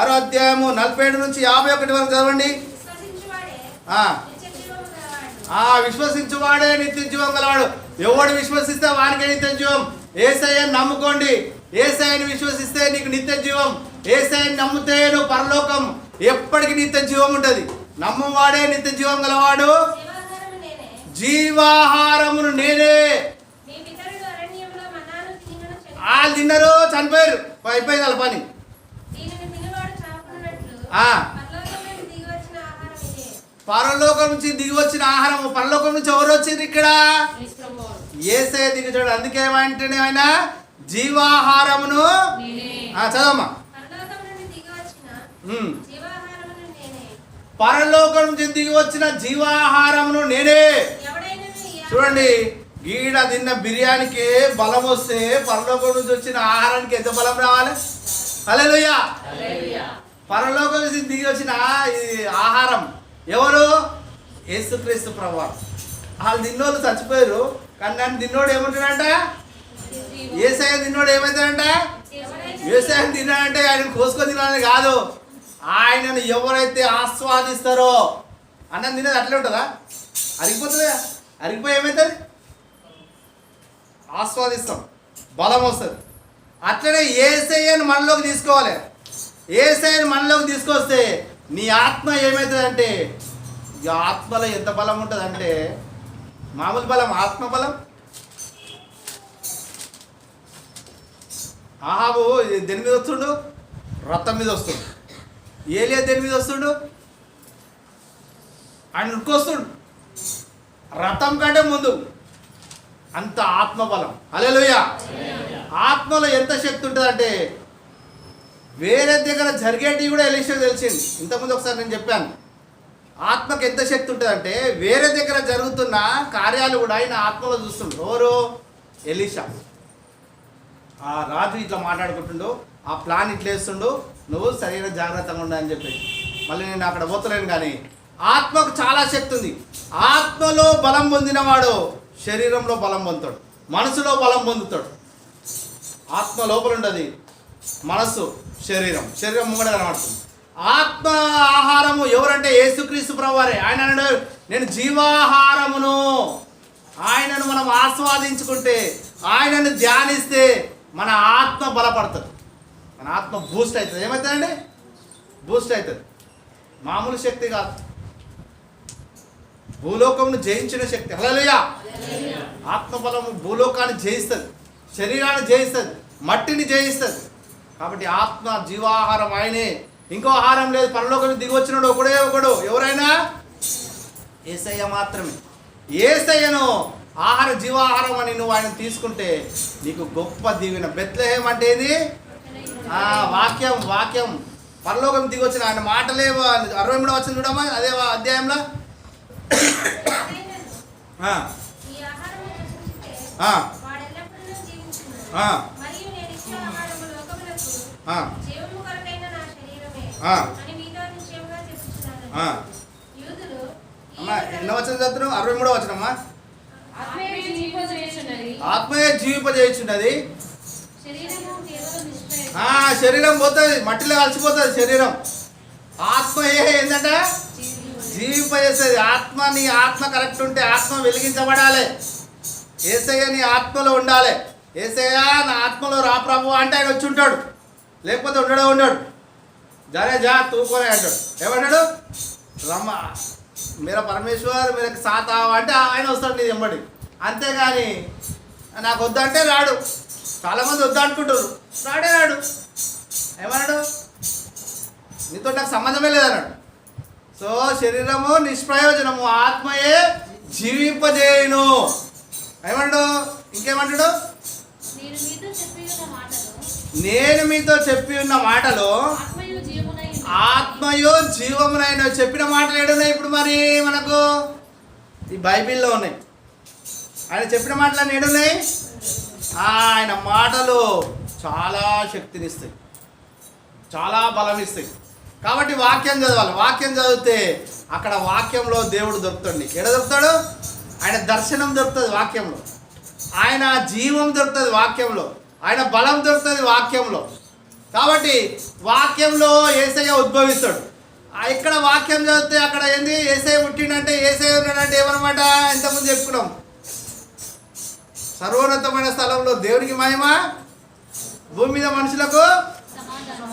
6వ అధ్యాయము 47 నుంచి 51 వరకు చదవండి విశ్వసించువాడే నిత్య జీవం గలవాడు ఎవడు విశ్వసిస్తే వానికే నిత్య జీవం యేసయ్యను నమ్ముకోండి యేసయ్యను విశ్వసిస్తే నీకు నిత్య జీవం యేసయ్యను నమ్మితే నువ్వు పరలోకం ఎప్పటికీ నిత్య జీవం ఉంటుంది నమ్మువాడే నిత్య జీవం గలవాడు జీవాహారమును నేనే వాళ్ళు తిన్నారు చనిపోయారు అయిపోయింది వాళ్ళ పని పరలోకం నుంచి దిగి వచ్చిన ఆహారం పరలోకం నుంచి ఎవరు వచ్చింది ఇక్కడ యేసయ్య దిగుతాడు అందుకే ఏమంటే ఆయన జీవాహారమును చదవమ్మా పరలోకం నుంచి దిగి వచ్చిన జీవాహారమును నేనే చూడండి గీడ తిన్న బిర్యానీకి బలం వస్తే పరలోకం నుంచి వచ్చిన ఆహారానికి ఎంత బలం రావాలి హల్లెలూయా పరలోకం నుంచి దిగి వచ్చిన ఆహారం ఎవరు యేసుక్రీస్తు ప్రభువారు వాళ్ళు తిన్నోళ్ళు చచ్చిపోయారు కానీ నన్ను తిన్నోడు ఏమంటాడంట యేసయ్య తిన్నోడు ఏమవుతాడంట యేసయ్య తిన్నాడంటే ఆయన కోసుకొని తినాలని కాదు ఆయనను ఎవరైతే ఆస్వాదిస్తారో అన్నం తినేది అట్లే ఉంటుందా అరిగిపోతుంది అరిగిపోయి ఏమవుతుంది ఆస్వాదిస్తాం బలం వస్తుంది అట్లనే యేసయ్యను మనలోకి తీసుకోవాలి యేసయ్యను మనలోకి తీసుకొస్తే నీ ఆత్మ ఏమవుతుందంటే ఈ ఆత్మలో ఎంత బలం ఉంటుందంటే మామూలు బలం ఆత్మ బలం ఆహాబు దేని మీద వస్తుండు రథం మీద వస్తుండు ఏలియా దేని మీద వస్తుండు ఆయన ఉరుకొస్తుండు రథం కంటే ముందు అంత ఆత్మబలం హల్లెలూయా ఆత్మలో ఎంత శక్తి ఉంటుందంటే వేరే దగ్గర జరిగేటివి కూడా ఎలీషాకు తెలిసింది ఇంతకుముందు ఒకసారి నేను చెప్పాను ఆత్మకి ఎంత శక్తి ఉంటుందంటే వేరే దగ్గర జరుగుతున్న కార్యాలు కూడా ఆయన ఆత్మలో చూస్తుండు ఎవరు ఎలీషా ఆ రాజు ఇట్లా మాట్లాడుకుంటుండు ఆ ప్లాన్ ఇట్లా వేస్తుండు నువ్వు సరైన జాగ్రత్తగా ఉండని చెప్పి మళ్ళీ నేను అక్కడ పోతలేను కానీ ఆత్మకు చాలా శక్తి ఉంది ఆత్మలో బలం పొందినవాడు శరీరంలో బలం పొందుతాడు మనసులో బలం పొందుతాడు ఆత్మ లోపల ఉండదు మనస్సు శరీరం ముంగడ కనబడుతుంది ఆత్మ ఆహారము ఎవరంటే యేసుక్రీస్తు ప్రభువారే ఆయన అన్నాడు నేను జీవాహారమును ఆయనను మనం ఆస్వాదించుకుంటే ఆయనను ధ్యానిస్తే మన ఆత్మ బలపడుతుంది మన ఆత్మ బూస్ట్ అవుతుంది ఏమవుతుందండి బూస్ట్ అవుతుంది మామూలు శక్తి కాదు భూలోకంను జయించిన శక్తి హల్లెలూయా ఆత్మబలము భూలోకాన్ని జయిస్తుంది శరీరాన్ని జయిస్తుంది మట్టిని జయిస్తుంది కాబట్టి ఆత్మ జీవాహారం ఆయనే ఇంకో ఆహారం లేదు పరలోకం దిగి వచ్చినాడు ఒకడు ఎవరైనా యేసయ్య మాత్రమే యేసయ్యను ఆహార జీవాహారం అని నువ్వు ఆయన తీసుకుంటే నీకు గొప్ప దీవెన బెత్లెహేం అంటే ఏది వాక్యం పరలోకం దిగి వచ్చిన ఆయన మాటలే 63వ వచనం చూడమ్మా అదే అధ్యాయంలో ఎన్నో వచనం చదువు 63వ వచనమ్మా ఆత్మయే జీవింపజేయుచున్నది శరీరం పోతుంది మట్టిలో కలిసిపోతుంది శరీరం ఆత్మయే ఏంటంట జీవింపజేస్తుంది నీ ఆత్మ కరెక్ట్ ఉంటే ఆత్మ వెలిగించబడాలి యేసయ్య నీ ఆత్మలో ఉండాలి యేసయ్య నా ఆత్మలో రా ప్రభు అంటే ఆయన వచ్చి ఉంటాడు లేకపోతే ఉండడు జరే జా తూకోనే అంటాడు ఏమన్నాడు రమ్మ మీర పరమేశ్వర్ మీరు సాత్ అంటే ఆయన వస్తాడు నీ వెంబడి అంతేగాని నాకు వద్దంటే రాడు చాలామంది వద్దంటుకుంటారు రాడు ఏమన్నాడు నీతో నాకు సంబంధమే లేదన్నాడు సో శరీరము నిష్ప్రయోజనము ఆత్మయే జీవింపజేయును ఏమన్నాడు ఇంకేమంటాడు నేను మీతో చెప్పి ఉన్న మాటలు ఆత్మయో జీవమునైన చెప్పిన మాటలు ఏడున్నాయి ఇప్పుడు మరి మనకు ఈ బైబిల్లో ఉన్నాయి. ఆయన చెప్పిన మాటలు ఏడున్నాయి? ఆయన మాటలు చాలా శక్తినిస్తాయి, చాలా బలం ఇస్తాయి. కాబట్టి వాక్యం చదవాలి. వాక్యం చదివితే అక్కడ వాక్యంలో దేవుడు దొరుకుతాడు. ఎక్కడ దొరుకుతాడు? ఆయన దర్శనం దొరుకుతుంది వాక్యంలో, ఆయన జీవం దొరుకుతుంది వాక్యంలో, ఆయన బలం దొరుకుతుంది వాక్యంలో. కాబట్టి వాక్యంలో యేసయ్య ఉద్భవిస్తాడు. ఇక్కడ వాక్యం చదివితే అక్కడ ఏంది? యేసయ్య పుట్టిండంటే, యేసయ్య ఉన్నాడంటే ఏమన్నమాట? ఇంతకుముందు చెప్పుకున్నాం. సర్వోన్నతమైన స్థలంలో దేవునికి మహిమ, భూమి మీద మనుషులకు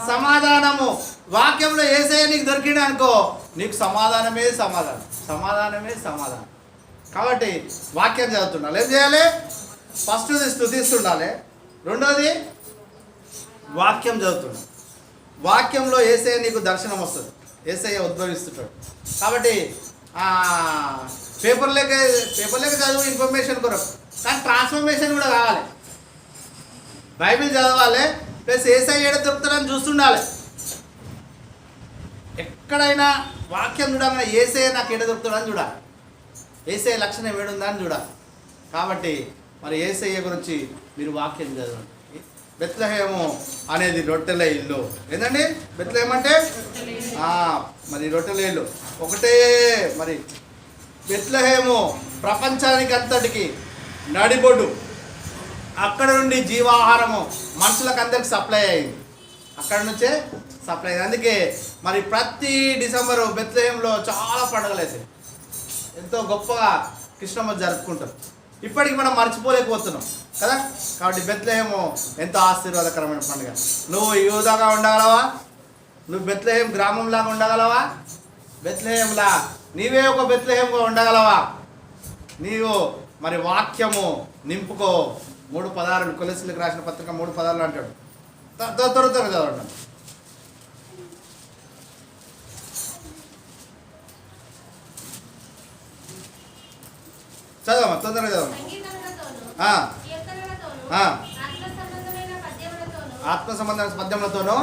సమాధానము. వాక్యంలో యేసయ్య నీకు దొరికిండు అనుకో, నీకు సమాధానమే సమాధానం, సమాధానమే సమాధానం. కాబట్టి వాక్యం చదువుతుండాలి. ఏం చేయాలి? ఫస్ట్ స్తుతిస్తుండాలి, రెండోది వాక్యం చదువుతుండాలి. వాక్యంలో యేసయ్య నీకు దర్శనం వస్తుంది, యేసయ్య ఉద్భవిస్తుంటాడు. కాబట్టి పేపర్లోకి చదువు ఇన్ఫర్మేషన్ కొరకు, కానీ ట్రాన్స్ఫర్మేషన్ కూడా కావాలి. బైబిల్ చదవాలి ప్లస్ యేసయ్య ఏడ దొరుకుతాడని చూస్తుండాలి. ఎక్కడైనా వాక్యం చూడాలన్నా యేసయ్య నాకు ఏడ దొరుకుతాడని చూడాలి, యేసయ్య లక్షణం ఏడుందా అని చూడాలి. కాబట్టి మరి యేసయ్య గురించి మీరు వాక్యం చదవండి. బెత్లెహేము అనేది రొట్టెల ఇల్లు. ఏంటండి బెత్లెహేం అంటే? మరి రొట్టెల ఇల్లు ఒకటే. మరి బెత్లెహేము ప్రపంచానికి అంతటికి నడిబొడ్డు. అక్కడ నుండి జీవాహారము మనుషులకు అందరికి సప్లై అయింది, అక్కడ నుంచే సప్లై అయింది. అందుకే మరి ప్రతి డిసెంబరు బెత్లెహేంలో చాలా పండుగలు అవుతాయి, ఎంతో గొప్పగా క్రిస్మస్ జరుపుకుంటారు. ఇప్పటికి మనం మర్చిపోలేకపోతున్నాం కదా. కాబట్టి బెత్లెహేము ఎంతో ఆశీర్వాదకరమైన పండుగ. నువ్వు యూదాగా ఉండగలవా? నువ్వు బెత్లెహేం గ్రామంలాగా ఉండగలవా? బెత్లెహేంలా నీవే ఒక బెత్లెహేంగా ఉండగలవా? నీవు మరి వాక్యము నింపుకో. 3:16 కొలెస్సీలకు రాసిన పత్రిక 3:16 అంటాడు. త్వర చదవండి. చదవమ్మా, తొందరగా చదవండి. ఆత్మ సంబంధమైన పద్యములతోనూ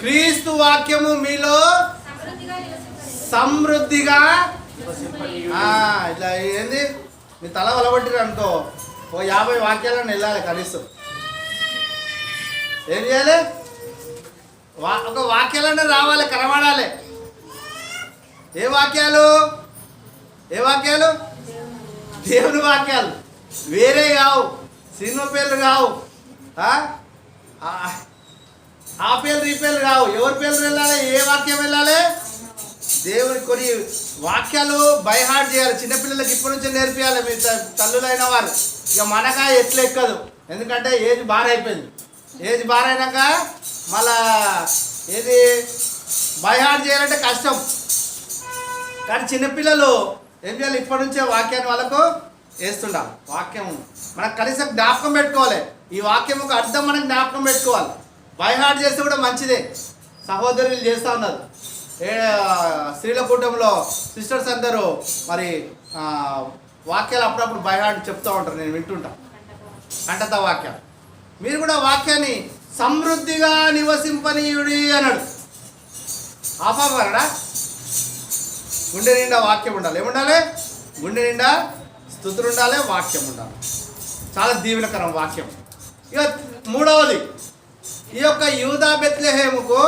క్రీస్తు వాక్యము మీలో సమృద్ధిగా. ఇట్లా ఏంది? మీ తల వలబట్టిరు అనుకో, ఓ 50 వాక్యాలను వెళ్ళాలి కనీసం. ఏం చేయాలి? ఒక వాక్యాలన్నా రావాలి, కనబడాలి. ఏ వాక్యాలు? ఏ వాక్యాలు? దేవుని వాక్యాలు, వేరే కావు, సినిమా పేర్లు కావు, ఆ పేర్లు ఈ పేర్లు కావు. ఎవరి పేర్లు వెళ్ళాలి? ఏ వాక్యం వెళ్ళాలి? దేవుని కొన్ని వాక్యాలు బైహార్ట్ చేయాలి. చిన్నపిల్లలకి ఇప్పటి నుంచే నేర్పియాలి. మీ తల్లులైన వారు ఇక మనకా ఎట్లా ఎక్కదు, ఎందుకంటే ఏజ్ బారైపోయింది. ఏజ్ బారైనాక మళ్ళా ఏది బైహార్ట్ చేయాలంటే కష్టం. కానీ చిన్నపిల్లలు ఏం చేయాలి? ఇప్పటి నుంచే వాక్యాన్ని వాళ్ళకు వేస్తుండాలి. వాక్యం మనకు కనీసం జ్ఞాపకం పెట్టుకోవాలి. ఈ వాక్యం ఒక అర్థం మనం జ్ఞాపకం పెట్టుకోవాలి. బైహార్ట్ చేస్తే కూడా మంచిదే. సహోదరులు చేస్తూ ఉన్నారు. స్త్రీల కూటంలో సిస్టర్స్ అందరూ మరి వాక్యాలు అప్పుడప్పుడు బైహార్ట్ చెప్తూ ఉంటారు, నేను వింటుంటా కంటత వాక్యాలు. మీరు కూడా వాక్యాన్ని సమృద్ధిగా నివసింపనీయుడి అన్నాడు. ఆపాపరడా? గుండె నిండా వాక్యం ఉండాలి. ఏముండాలి? గుండె నిండా స్తుతులు ఉండాలి, వాక్యం ఉండాలి. చాలా దీవెనకరం వాక్యం. ఇక మూడవది, ఈ యొక్క యూదా బెత్లెహేముకు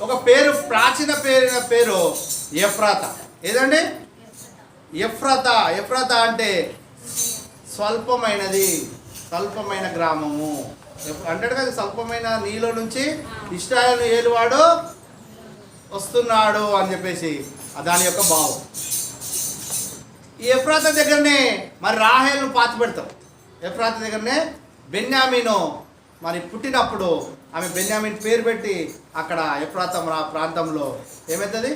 ఒక పేరు, ప్రాచీన పేరు ఎఫ్రాతా. ఏదండి? ఎఫ్రాతా. ఎఫ్రాతా అంటే స్వల్పమైనది, స్వల్పమైన గ్రామము అంటాడు కదా. స్వల్పమైన నీలో నుంచి ఇశ్రాయేలు ఏలువాడు వస్తున్నాడు అని చెప్పేసి దాని యొక్క భావం. ఈ ఎఫ్రాతా దగ్గరనే మరి రాహేలును పాతి పెడతాం. ఎఫ్రాతా దగ్గరనే బెన్యామీను మరి పుట్టినప్పుడు ఆమె బెన్యామీన్ పేరు పెట్టి అక్కడ ఎఫ్రాతా ప్రాంతంలో ఏమవుతుంది?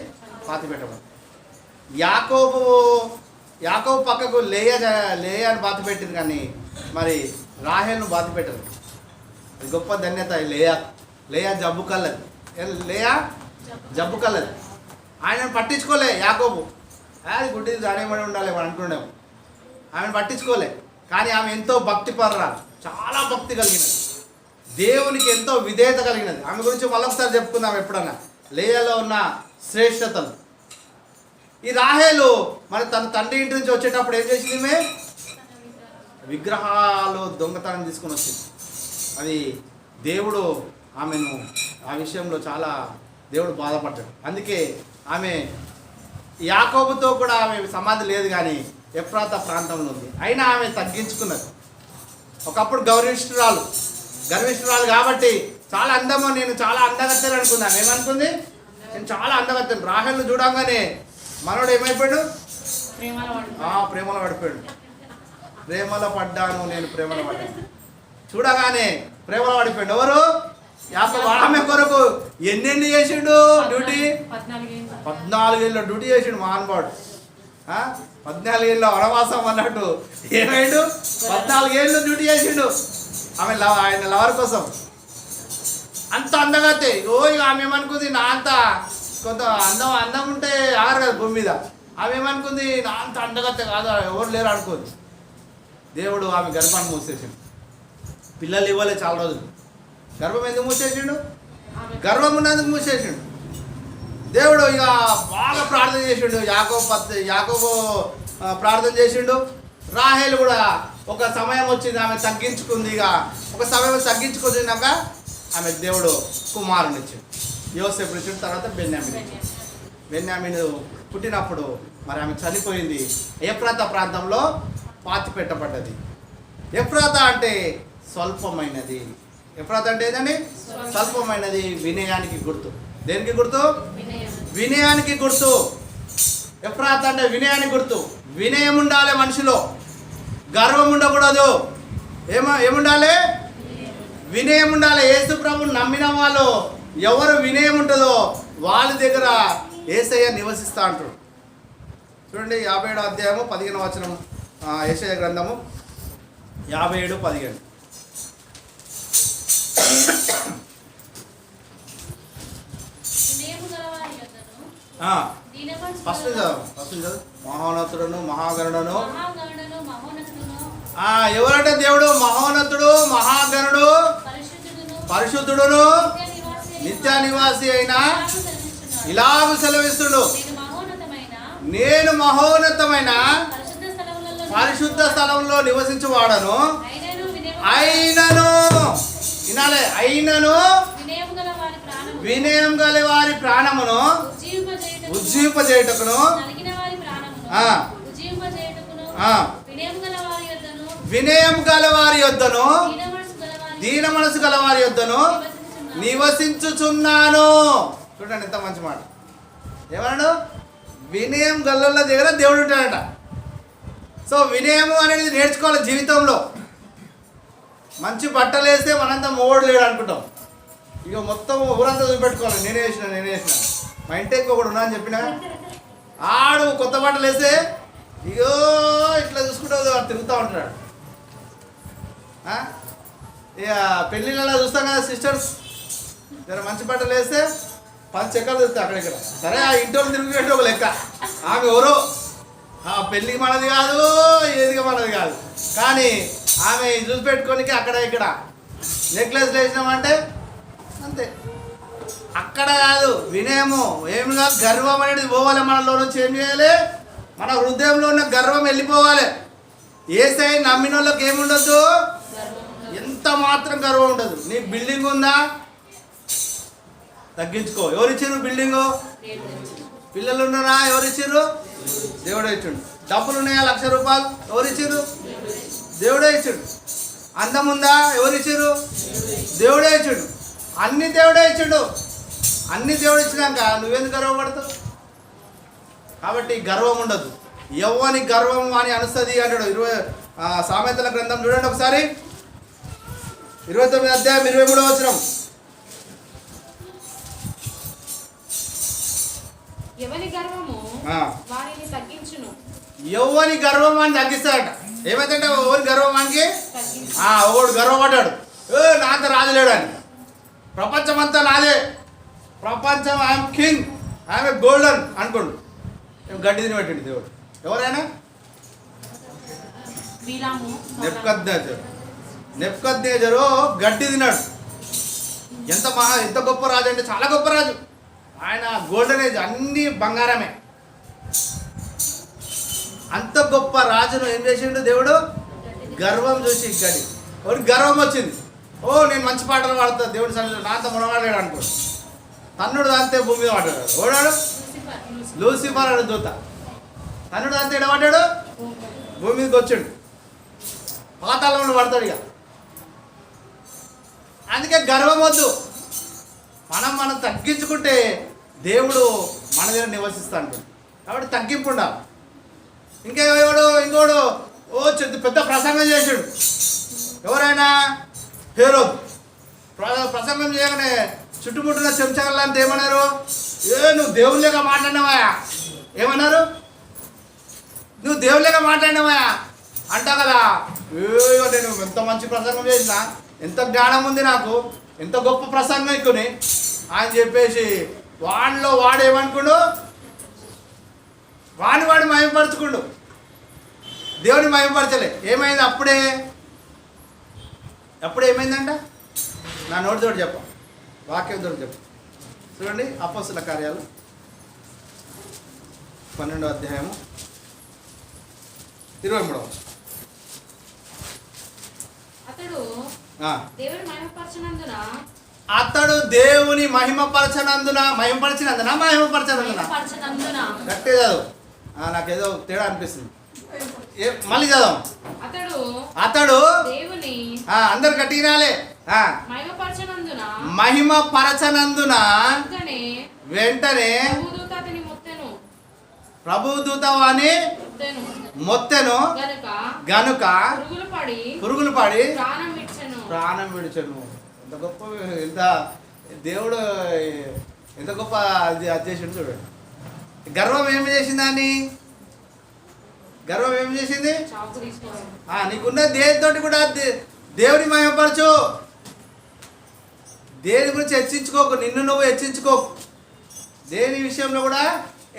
పాతి పెట్టడం. యాకోబు పక్కకు లేయాను బాతి పెట్టింది, కానీ మరి రాహేల్ను బాతి పెట్టదు. గొప్ప ధన్యత. లేయా జబ్బు కల్లది. లేయా జబ్బు కల్లది. ఆయనను పట్టించుకోలే యాకోబు. అది గుడ్డి జాడేమని ఉండాలి అని అనుకున్నాము. ఆమెను పట్టించుకోలే, కానీ ఆమె ఎంతో భక్తి పర్రాలు. చాలా భక్తి కలిగినది, దేవునికి ఎంతో విధేయత కలిగినది. ఆమె గురించి మళ్ళొకసారి చెప్పుకుందాం ఎప్పుడన్నా, లేయాలో ఉన్న శ్రేష్టతలు. ఈ రాహేలు మరి తన తండ్రి ఇంటి నుంచి వచ్చేటప్పుడు ఏం చేసింది? ఈమె విగ్రహాలు దొంగతనం తీసుకొని వచ్చింది. అది దేవుడు ఆమెను ఆ విషయంలో చాలా దేవుడు బాధపడ్డాడు. అందుకే ఆమె యాకోబుతో కూడా ఆమె సమాధి లేదు, కానీ ఎఫ్రాతా ప్రాంతంలో ఉంది. అయినా ఆమె తగ్గించుకున్నది. ఒకప్పుడు గర్విష్ఠురాలు కాబట్టి చాలా అందమో, నేను చాలా అందగత్తెను అనుకున్నాను. ఏమనుకుంది? నేను చాలా అందగత్తెను. రాహేలు చూడంగానే మనోడు ఏమైపోయాడు? ప్రేమలో పడిపోయాడు. ప్రేమలో పడ్డాను, నేను ప్రేమలో పడ్డాను. చూడగానే ప్రేమలో పడిపోయాడు. ఎవరు? యాకోబు. ఆమె కొరకు ఎన్నెన్ని చేసిండు డ్యూటీ? 14 ఏళ్ళు డ్యూటీ చేసిండు మహానుభావుడు. 14 ఏళ్ళు వనవాసం అన్నట్టు ఏమైండు? 14 ఏళ్ళు డ్యూటీ చేసిండు ఆయన లవర్ కోసం. అంత అందగతే. ఇక ఆమె ఏమనుకుంది? నా అంత కొంత అందం ఉంటే ఆరు కదా భూమి మీద. ఆమె ఏమనుకుంది? నా అంత అందగతే కాదు, ఎవరు లేరు అనుకుంది. దేవుడు ఆమె గర్భాన్ని మూసేసిండు. పిల్లలు ఇవ్వలే చాలా రోజులు. గర్భం ఎందుకు మూసేసిండు? గర్భం ఉన్నందుకు మూసేసిండు. దేవుడు ఇక బాగా ప్రార్థన చేసిండు. యాకోబు ప్రార్థన చేసిండు. రాహేలు కూడా ఒక సమయం వచ్చింది, ఆమె తగ్గించుకుంది. ఇక ఒక సమయం తగ్గించుకున్నాక ఆమె దేవుడు కుమారుని ఇచ్చిండు. యోసేపు ఇచ్చిన తర్వాత బెన్యామీను పుట్టినప్పుడు మరి ఆమె చనిపోయింది. ఎఫ్రాతా ప్రాంతంలో పాతి పెట్టబడ్డది. ఎఫ్రాతా అంటే స్వల్పమైనది. ఎఫ్రాతా అంటే ఏదండి? స్వల్పమైనది. వినయానికి గుర్తు. దేనికి గుర్తు? వినయానికి గుర్తు. ఎఫ్రాతా అంటే వినయానికి గుర్తు. వినయం ఉండాలి మనిషిలో, గర్వం ఉండకూడదు. ఏముండాలి? వినయం ఉండాలి. యేసు ప్రభువుని నమ్మిన వాళ్ళు ఎవరు వినయం ఉంటుందో వాళ్ళ దగ్గర యేసయ్య నివసిస్తా అంటాడు. చూడండి 57వ అధ్యాయము 15వ వచనం, యెషయా గ్రంథము 57:15. ఫస్ట్ చదువు. మహోన్నతుడును మహాగణుడును. ఎవరంటే దేవుడు మహోన్నతుడు, మహాగణుడు, పరిశుద్ధుడును, నిత్య నివాసి అయిన ఇలాగ సెలవిస్తుడు. నేను మహోన్నతమైన పరిశుద్ధ స్థలంలో నివసించువాడను. అయినను వినాలే, అయినను వినయం గల వారి ప్రాణమును ఉజ్జీవింపజేయుటకును, వినయం గల వారి యొద్దను, దీన మనసు గల వారి యొద్దను నివసించుచున్నాను. చూడండి ఎంత మంచి మాట. ఏమన్నాడు? వినయం గల్ల దగ్గర దేవుడు ఉంటాడట. సో వినయము అనేది నేర్చుకోవాలి జీవితంలో. మంచి బట్టలు వేస్తే మనంతా మోడు లేడు అనుకుంటాం. ఇక మొత్తం ఊరంతా చూపెట్టుకోవాలి, నేనే వేసిన. మా ఇంటికి ఒకడు ఉన్నా అని చెప్పిన ఆడు కొత్త బట్టలు వేస్తే ఇగో ఇట్లా చూసుకుంటూ తిరుగుతూ ఉంటాడు. ఇక పెళ్ళిళ్ళలో చూస్తాం కదా సిస్టర్స్, జర మంచి బట్టలు వేస్తే 10 చెక్కలు తిరుగుతాయి అక్కడిక్కడ. సరే ఆ ఇంట్లో తిరిగి ఒక లెక్క. ఆమె ఎవరో పెళ్ళికి మనది కాదు, ఏదిగా మనది కాదు, కానీ ఆమె చూసి పెట్టుకోనికి అక్కడ ఇక్కడ నెక్లెస్లు వేసినామంటే అంతే. అక్కడ కాదు వినయము, ఏమి కాదు, గర్వం అనేది పోవాలి మనలో నుంచి. ఏం చేయాలి? మన హృదయంలో ఉన్న గర్వం వెళ్ళిపోవాలి. యేసయ్య నమ్మిన వాళ్ళకి ఏముండదు? ఎంత మాత్రం గర్వం ఉండదు. నీ బిల్డింగ్ ఉందా? తగ్గించుకో. ఎవరిచ్చారు బిల్డింగు? పిల్లలు ఉన్నారా? ఎవరిచ్చారు? దేవుడే ఇచ్చాడు. డబ్బులు ఉన్నాయా? 1,00,000 రూపాయలు ఎవరిచ్చారు? దేవుడే ఇచ్చాడు. అందం ఉందా? ఎవరిచ్చారు? దేవుడే ఇచ్చాడు. అన్ని దేవుడే ఇచ్చాడు. అన్ని దేవుడు ఇచ్చినాక నువ్వెందుకు గర్వపడతావు? కాబట్టి గర్వం ఉండదు. యవ్వని గర్వం అని అనుస్తుంది అంటాడు. సామెతల గ్రంథం చూడండి ఒకసారి, 29వ అధ్యాయం 23వ వచనం. యవ్వని గర్వము వారిని తగ్గించును. యవ్వని గర్వం అని తగ్గిస్తాడట. ఏమైందంటే ఎవరి గర్వానికి ఒకడు గర్వపడ్డాడు, నాంత రాజులేడు అని. ప్రపంచం అంతా నాదే, ప్రపంచం ఐఎమ్ కింగ్, ఐఎమ్ గోల్డెన్ అనుకోండు. గడ్డి తిని పెట్టండి దేవుడు. ఎవరైనా నెబ్కద్నెజరు నెబుకద్నెజరు గడ్డి తిన్నాడు. ఎంత గొప్ప రాజు అంటే చాలా గొప్ప రాజు. ఆయన గోల్డెన్ ఏజ్, అన్నీ బంగారమే. అంత గొప్ప రాజును ఏం చేసిండు దేవుడు? గర్వం చూసి గడి ఒకటి గర్వం వచ్చింది. ఓ నేను మంచి పాటలు పాడుతా దేవుడి సన్నిధిలో, నాతో మునగాడాడు అనుకో. తన్నుడు దాంతే భూమి మీద పడ్డాడు. ఓడాడు లూసిఫర్ అడు దూత. తన్నుడు దాంతే ఎడబడ్డాడు, భూమి మీదకి వచ్చాడు. పాతాళంలో పడతాడు. ఇక అందుకే గర్వం వద్దు. మనం తగ్గించుకుంటే దేవుడు మన దగ్గర నివసిస్తాడు. కాబట్టి తగ్గింపు ఉండాలి. ఇంకోడు పెద్ద ప్రసంగం చేశాడు. ఎవరైనా హేరోదు ప్రసంగం చేయగానే చుట్టుముట్టిన చెంచగలంతా ఏమన్నారు? నువ్వు దేవుళ్ళగా మాట్లాడినవాయా? ఏమన్నారు? నువ్వు దేవుళ్ళగా మాట్లాడినవాయా అంటా కదా. నేను ఎంత మంచి ప్రసంగం చేసినా, ఎంత జ్ఞానం ఉంది నాకు, ఎంత గొప్ప ప్రసంగం ఎక్కుని అని చెప్పేసి వాడిలో వాడు ఏమనుకోడు, వాడు మహిమపరచుకుండు, దేవుని మహిమపరచలే. ఏమైంది? అప్పుడే ఏమైందంట? నా నోటితోటి చెప్ప, వాక్యంతో చెప్ప. చూడండి అపోస్తుల కార్యాలు 12వ అధ్యాయము 23వ. అతడు దేవుని మహిమపరచనందున గట్టే చదువు. నాకేదో తేడా అనిపిస్తుంది. మళ్ళీ చదవం. అతడు అందరు గట్టినాలే. మహిమపరచనందున వెంటనే ప్రభుదూత వాని మొత్తెను గనుక పురుగులు పడి ప్రాణం విడిచెను. ఎంత గొప్ప, ఎంత దేవుడు ఎంత గొప్ప అది చేసిండు చూడండి. గర్వం ఏమి చేసిందని? గర్వం ఏమి చేసింది? నీకున్న దేనితోటి కూడా దేవుని మహిమపరచు. దేని గురించి హెచ్చించుకోకు, నిన్ను నువ్వు హెచ్చించుకోకు. దేని విషయంలో కూడా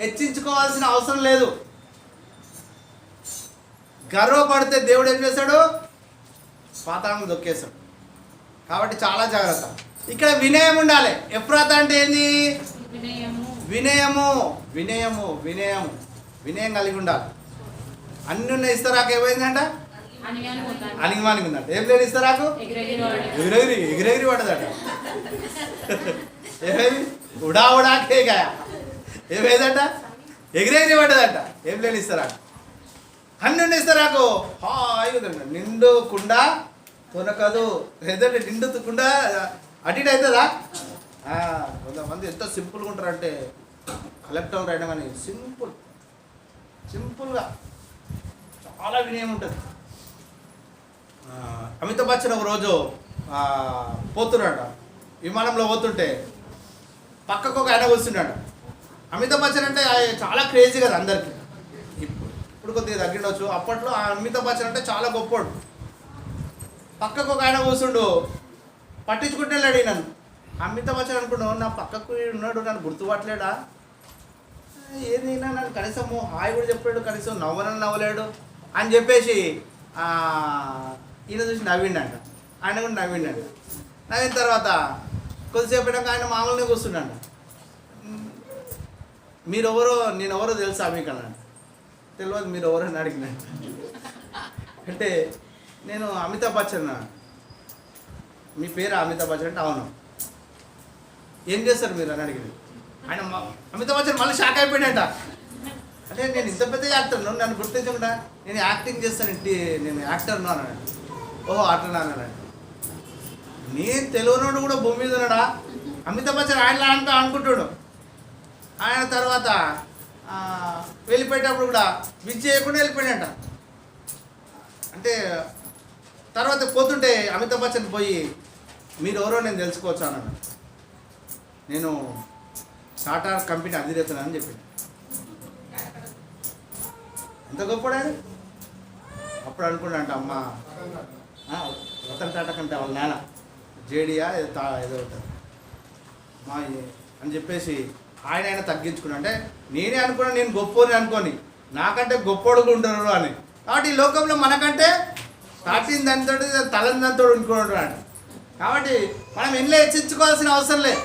హెచ్చించుకోవాల్సిన అవసరం లేదు. గర్వపడితే దేవుడు ఏం చేశాడు? పాతాళం దొక్కేశాడు. కాబట్టి చాలా జాగ్రత్త. ఇక్కడ వినయం ఉండాలి. ఎఫ్రాత అంటే ఏంది? వినయం కలిగి ఉండాలి. అన్ని ఉన్న ఇస్తరాకు ఏమైందంట? అనిగిమానికి ఉందంట. ఏం లేని ఇస్తరాకు ఎగిరెగిరి పడదట. ఏమైంది? ఉడాకే గాయ ఏమైందంట? ఎగిరెగిరి పడ్డదట. ఏం లేని ఇస్తరాకు. అన్ని ఉన్న ఇస్తరాకు హాయిగా నిండు కుండ తొనకదు. ఏదంటే నిండు కుండ అటు ఇటు అవుతుందా? కొంతమంది ఎంత సింపుల్గా ఉంటారంటే కలెక్టర్ రాయడం కానీ సింపుల్గా చాలా వినయం ఉంటుంది. అమితాబ్ బచ్చన్ ఒక రోజు పోతున్నాడు, విమానంలో పోతుంటే పక్కకు ఒక ఆయన కూర్చున్నాడు. అమితాబ్ బచ్చన్ అంటే చాలా క్రేజీ కదా అందరికీ. ఇప్పుడు కొద్దిగా తగ్గిండవచ్చు. అప్పట్లో అమితాబ్ బచ్చన్ అంటే చాలా గొప్పోడు. పక్కకు ఒక ఆయన కూర్చుండు, పట్టించుకుంటే లేడు. నన్ను అమితాబ్ బచ్చన్ అనుకున్నావు, నా పక్కకు ఉన్నాడు, నన్ను గుర్తుపట్టలేడా? ఏదైనా నన్ను కనీసం హాయ్ కూడా చెప్పాడు, కనీసం నవ్వలేడు అని చెప్పేసి ఈయన చూసి నవ్విండంట. ఆయన కూడా నవ్విండంట. నవ్విన తర్వాత కొద్దిసేపు అయినాక ఆయన మామూలుగా కూర్చుండంట. మీరెవరో నేనెవరో తెలుసా మీకు అన్నాడు. తెలియదు. మీరు ఎవరో అని అడిగినాడు. అంటే నేను అమితాబ్ బచ్చన్. మీ పేరు అమితాబ్ బచ్చన్ అంటే అవును. ఏం చేస్తారు మీరు అని అడిగింది. ఆయన అమితాబ్ బచ్చన్ మళ్ళీ షాక్ అయిపోయాడంట. అంటే నేను ఇంత పెద్ద యాక్టర్ను, నన్ను గుర్తించకుండా నేను యాక్టింగ్ చేస్తాను, నేను యాక్టర్ను అన్నాడు. ఓహో అట్లా అన్నాడు. నేను తెలియనోడు కూడా భూమి మీద ఉన్నాడా? అమితాబ్ బచ్చన్ ఆయన అనుకుంటాడు. ఆయన తర్వాత వెళ్ళిపోయేటప్పుడు కూడా విజ్ చేయకుండా వెళ్ళిపోయాడంట. అంటే తర్వాత పోతుంటే అమితాబ్ బచ్చన్ పోయి మీరు ఎవరో నేను తెలుసుకోవచ్చు అన్నాడు. నేను టాటా కంపెనీ అధినేతనని చెప్పింది. ఎంత గొప్పడాడు. అప్పుడు అనుకున్నాంట అమ్మ రతన్ టాటా కంటే వాళ్ళ నాన్న జేడియా ఏదో ఉంటుంది మా అని చెప్పేసి ఆయన తగ్గించుకున్నా. అంటే నేనే అనుకున్నా నేను గొప్పోని అనుకోని, నాకంటే గొప్పోడుగా ఉంటారు అని. కాబట్టి ఈ లోకంలో మనకంటే తాటిన దానితో తలని దానితో ఉంటున్నాడు. కాబట్టి మనం ఎన్నో హెచ్చించుకోవాల్సిన అవసరం లేదు,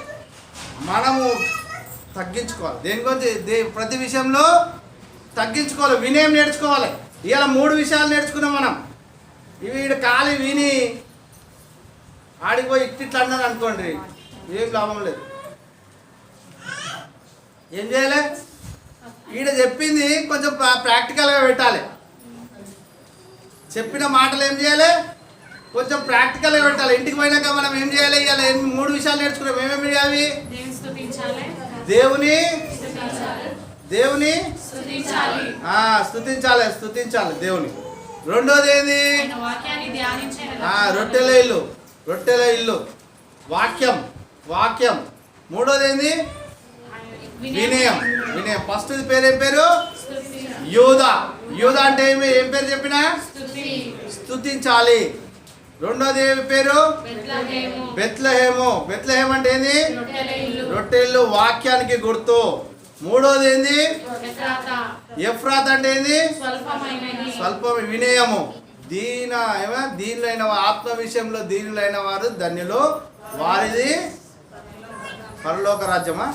మనము తగ్గించుకోవాలి. దేని గురించి ప్రతి విషయంలో తగ్గించుకోవాలి, వినయం నేర్చుకోవాలి. ఇవాళ 3 విషయాలు నేర్చుకున్నాం మనం. వీడు ఖాళీ విని ఆడిపోయి ఇట్లా అన్నాను అనుకోండి, ఏం లాభం లేదు. ఏం చేయాలి? ఈడ చెప్పింది కొంచెం ప్రాక్టికల్గా పెట్టాలి. చెప్పిన మాటలు ఏం చేయాలి? కొంచెం ప్రాక్టికల్గా పెట్టాలి. ఇంటికి పోయినాక మనం ఏం చేయాలి? ఇవాళ 3 విషయాలు నేర్చుకున్నాం. ఏమేమి అవి? దేవుని స్తుతించాలి దేవుని. రెండోది ఏంది? రొట్టెల ఇల్లు వాక్యం. మూడోది ఏంది? వినయం. ఫస్ట్ పేరు ఏం పేరు? యూదా అంటే ఏం పేరు చెప్పినా? స్తుతించాలి. రెండోది ఏమి పేరు? బెత్లెహేము అంటే ఏంది? రొట్టెలు, వాక్యానికి గుర్తు. మూడోది ఏంది? ఎఫ్రాత్ అంటే ఏంది? స్వల్పం. వినయము. దీనులైన ఆత్మ విషయంలో దీనులైన వారు ధన్యులు, వారిది పరలోక రాజ్యమా.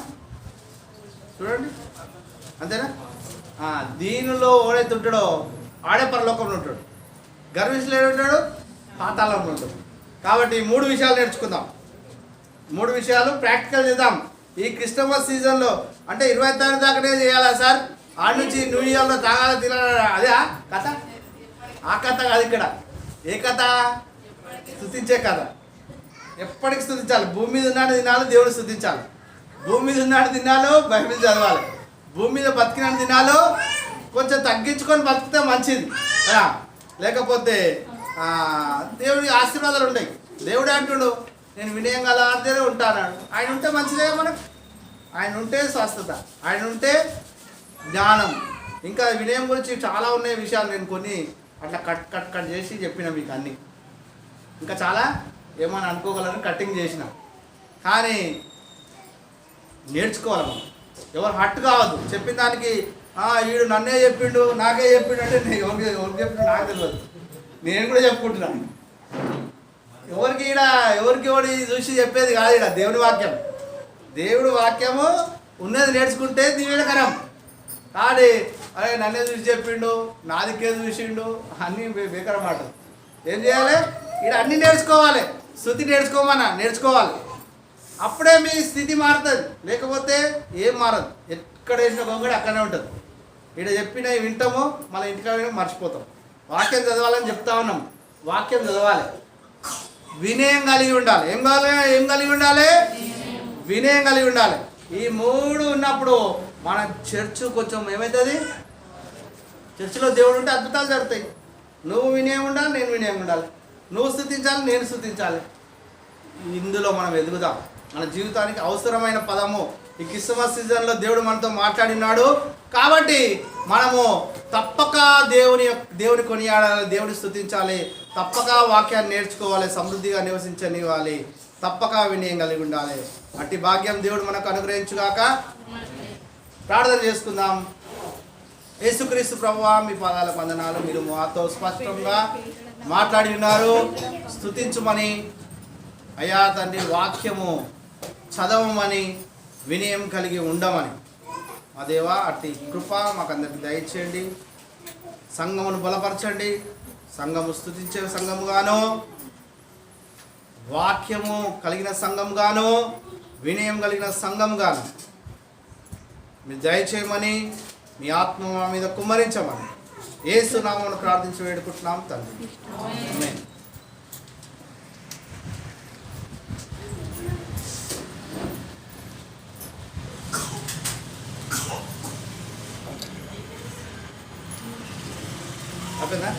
చూడండి, అంతేనా? దీనిలో ఓడైతే ఉంటాడో ఆడే పరలోకంలో ఉంటాడు, గర్విష్ఠులు ఏడు ఉంటాడు, పాతాళంలో ఉంటాడు. కాబట్టి 3 విషయాలు నేర్చుకుందాం. 3 విషయాలు ప్రాక్టికల్ చేద్దాం. ఈ క్రిస్టమస్ సీజన్లో అంటే 20 తారీఖు దాకానే చేయాలా సార్? ఆడ నుంచి న్యూ ఇయర్లో తాగాలి తినాలి, అదే కథ? ఆ కథ కాదు ఇక్కడ. ఏ కథ? స్తుతించే కథ. ఎప్పటికి స్తుతించాలి. భూమి మీద ఉన్నాడు తినాలి, దేవుడు స్తుతించాలి. భూమి మీద ఉన్నాడు తినాలో, బైబిల్ చదవాలి. భూమి మీద బతికినాడు తినాలో, కొంచెం తగ్గించుకొని బతికితే మంచిది. లేకపోతే దేవుడి ఆశీర్వాదాలు ఉంటాయి. దేవుడు అంటుడు, నేను వినయంగా అలాంటిదే ఉంటాను. ఆయన ఉంటే మంచిదే మనకు. ఆయన ఉంటే స్వస్థత, ఆయన ఉంటే జ్ఞానం. ఇంకా వినయం గురించి చాలా ఉన్నాయి విషయాలు. నేను కొన్ని అట్లా కట్ చేసి చెప్పిన మీకు అన్నీ. ఇంకా చాలా ఏమని అనుకోగలను కటింగ్ చేసిన. కానీ నేర్చుకోవాలి మనం. ఎవరు హట్ కావద్దు. చెప్పిన దానికి వీడు నన్నే చెప్పిండు, నాకే చెప్పిండు అంటే నేను ఎవరికి చెప్పిండు నాకు తెలియదు. నేను కూడా చెప్పుకుంటున్నాను. ఎవరికి ఎవరి చూసి చెప్పేది కాదు. ఇక్కడ దేవుడి వాక్యము ఉన్నది నేర్చుకుంటే దీవెనకరం. కానీ అరే నన్నే చూసి చెప్పిండు, నాదికే చూసిండు, అన్నీ బేకర మాట. ఏం చేయాలి? ఇక్కడ అన్నీ నేర్చుకోవాలి. శృతి నేర్చుకోవాలి. అప్పుడే మీ స్థితి మారుతుంది. లేకపోతే ఏం మారదు. ఎక్కడ వేసిన గొంగడి అక్కడనే ఉంటుంది. ఇక్కడ చెప్పినవి వింటాము, మళ్ళీ ఇంటికి మర్చిపోతాం. వాక్యం చదవాలని చెప్తా ఉన్నాం. వాక్యం చదవాలి. వినయం కలిగి ఉండాలి. ఏం కలిగి ఉండాలి? వినయం కలిగి ఉండాలి. ఈ 3 ఉన్నప్పుడు మన చర్చ్ కొంచెం ఏమవుతుంది? చర్చిలో దేవుడు ఉంటే అద్భుతాలు జరుగుతాయి. నువ్వు వినయం ఉండాలి, నేను వినయం ఉండాలి. నువ్వు స్తుతించాలి, నేను స్తుతించాలి. ఇందులో మనం ఎదుగుదాం. మన జీవితానికి అవసరమైన పదము ఈ క్రిస్మస్ సీజన్లో దేవుడు మనతో మాట్లాడినాడు. కాబట్టి మనము తప్పక దేవుని కొనియాడాలి, దేవుని స్తుతించాలి, తప్పక వాక్యాన్ని నేర్చుకోవాలి, సమృద్ధిగా నివసించనివ్వాలి, తప్పక వినయం కలిగి ఉండాలి. అట్టి భాగ్యం దేవుడు మనకు అనుగ్రహించుగాక. ప్రార్థన చేసుకుందాం. యేసుక్రీస్తు ప్రభువా, మీ పాదాలకు వందనాలు. మీరు మాతో స్పష్టంగా మాట్లాడి ఉన్నారు. స్తుతించుమని అయ్యా తండ్రి, వాక్యము చదవమని, వినయం కలిగి ఉండమని మా దేవా అట్టి కృప మాకందరికి దయచేయండి. సంఘమును బలపరచండి. సంఘము స్తుతించే సంఘముగాను, వాక్యము కలిగిన సంఘంగాను, వినయం కలిగిన సంఘంగాను మీరు దయచేయమని, మీ ఆత్మ మా మీద కుమ్మరించమని యేసు నామమున ప్రార్థించి వేడుకుంటున్నాం తండ్రి. ఆమేన్. అర్థనా?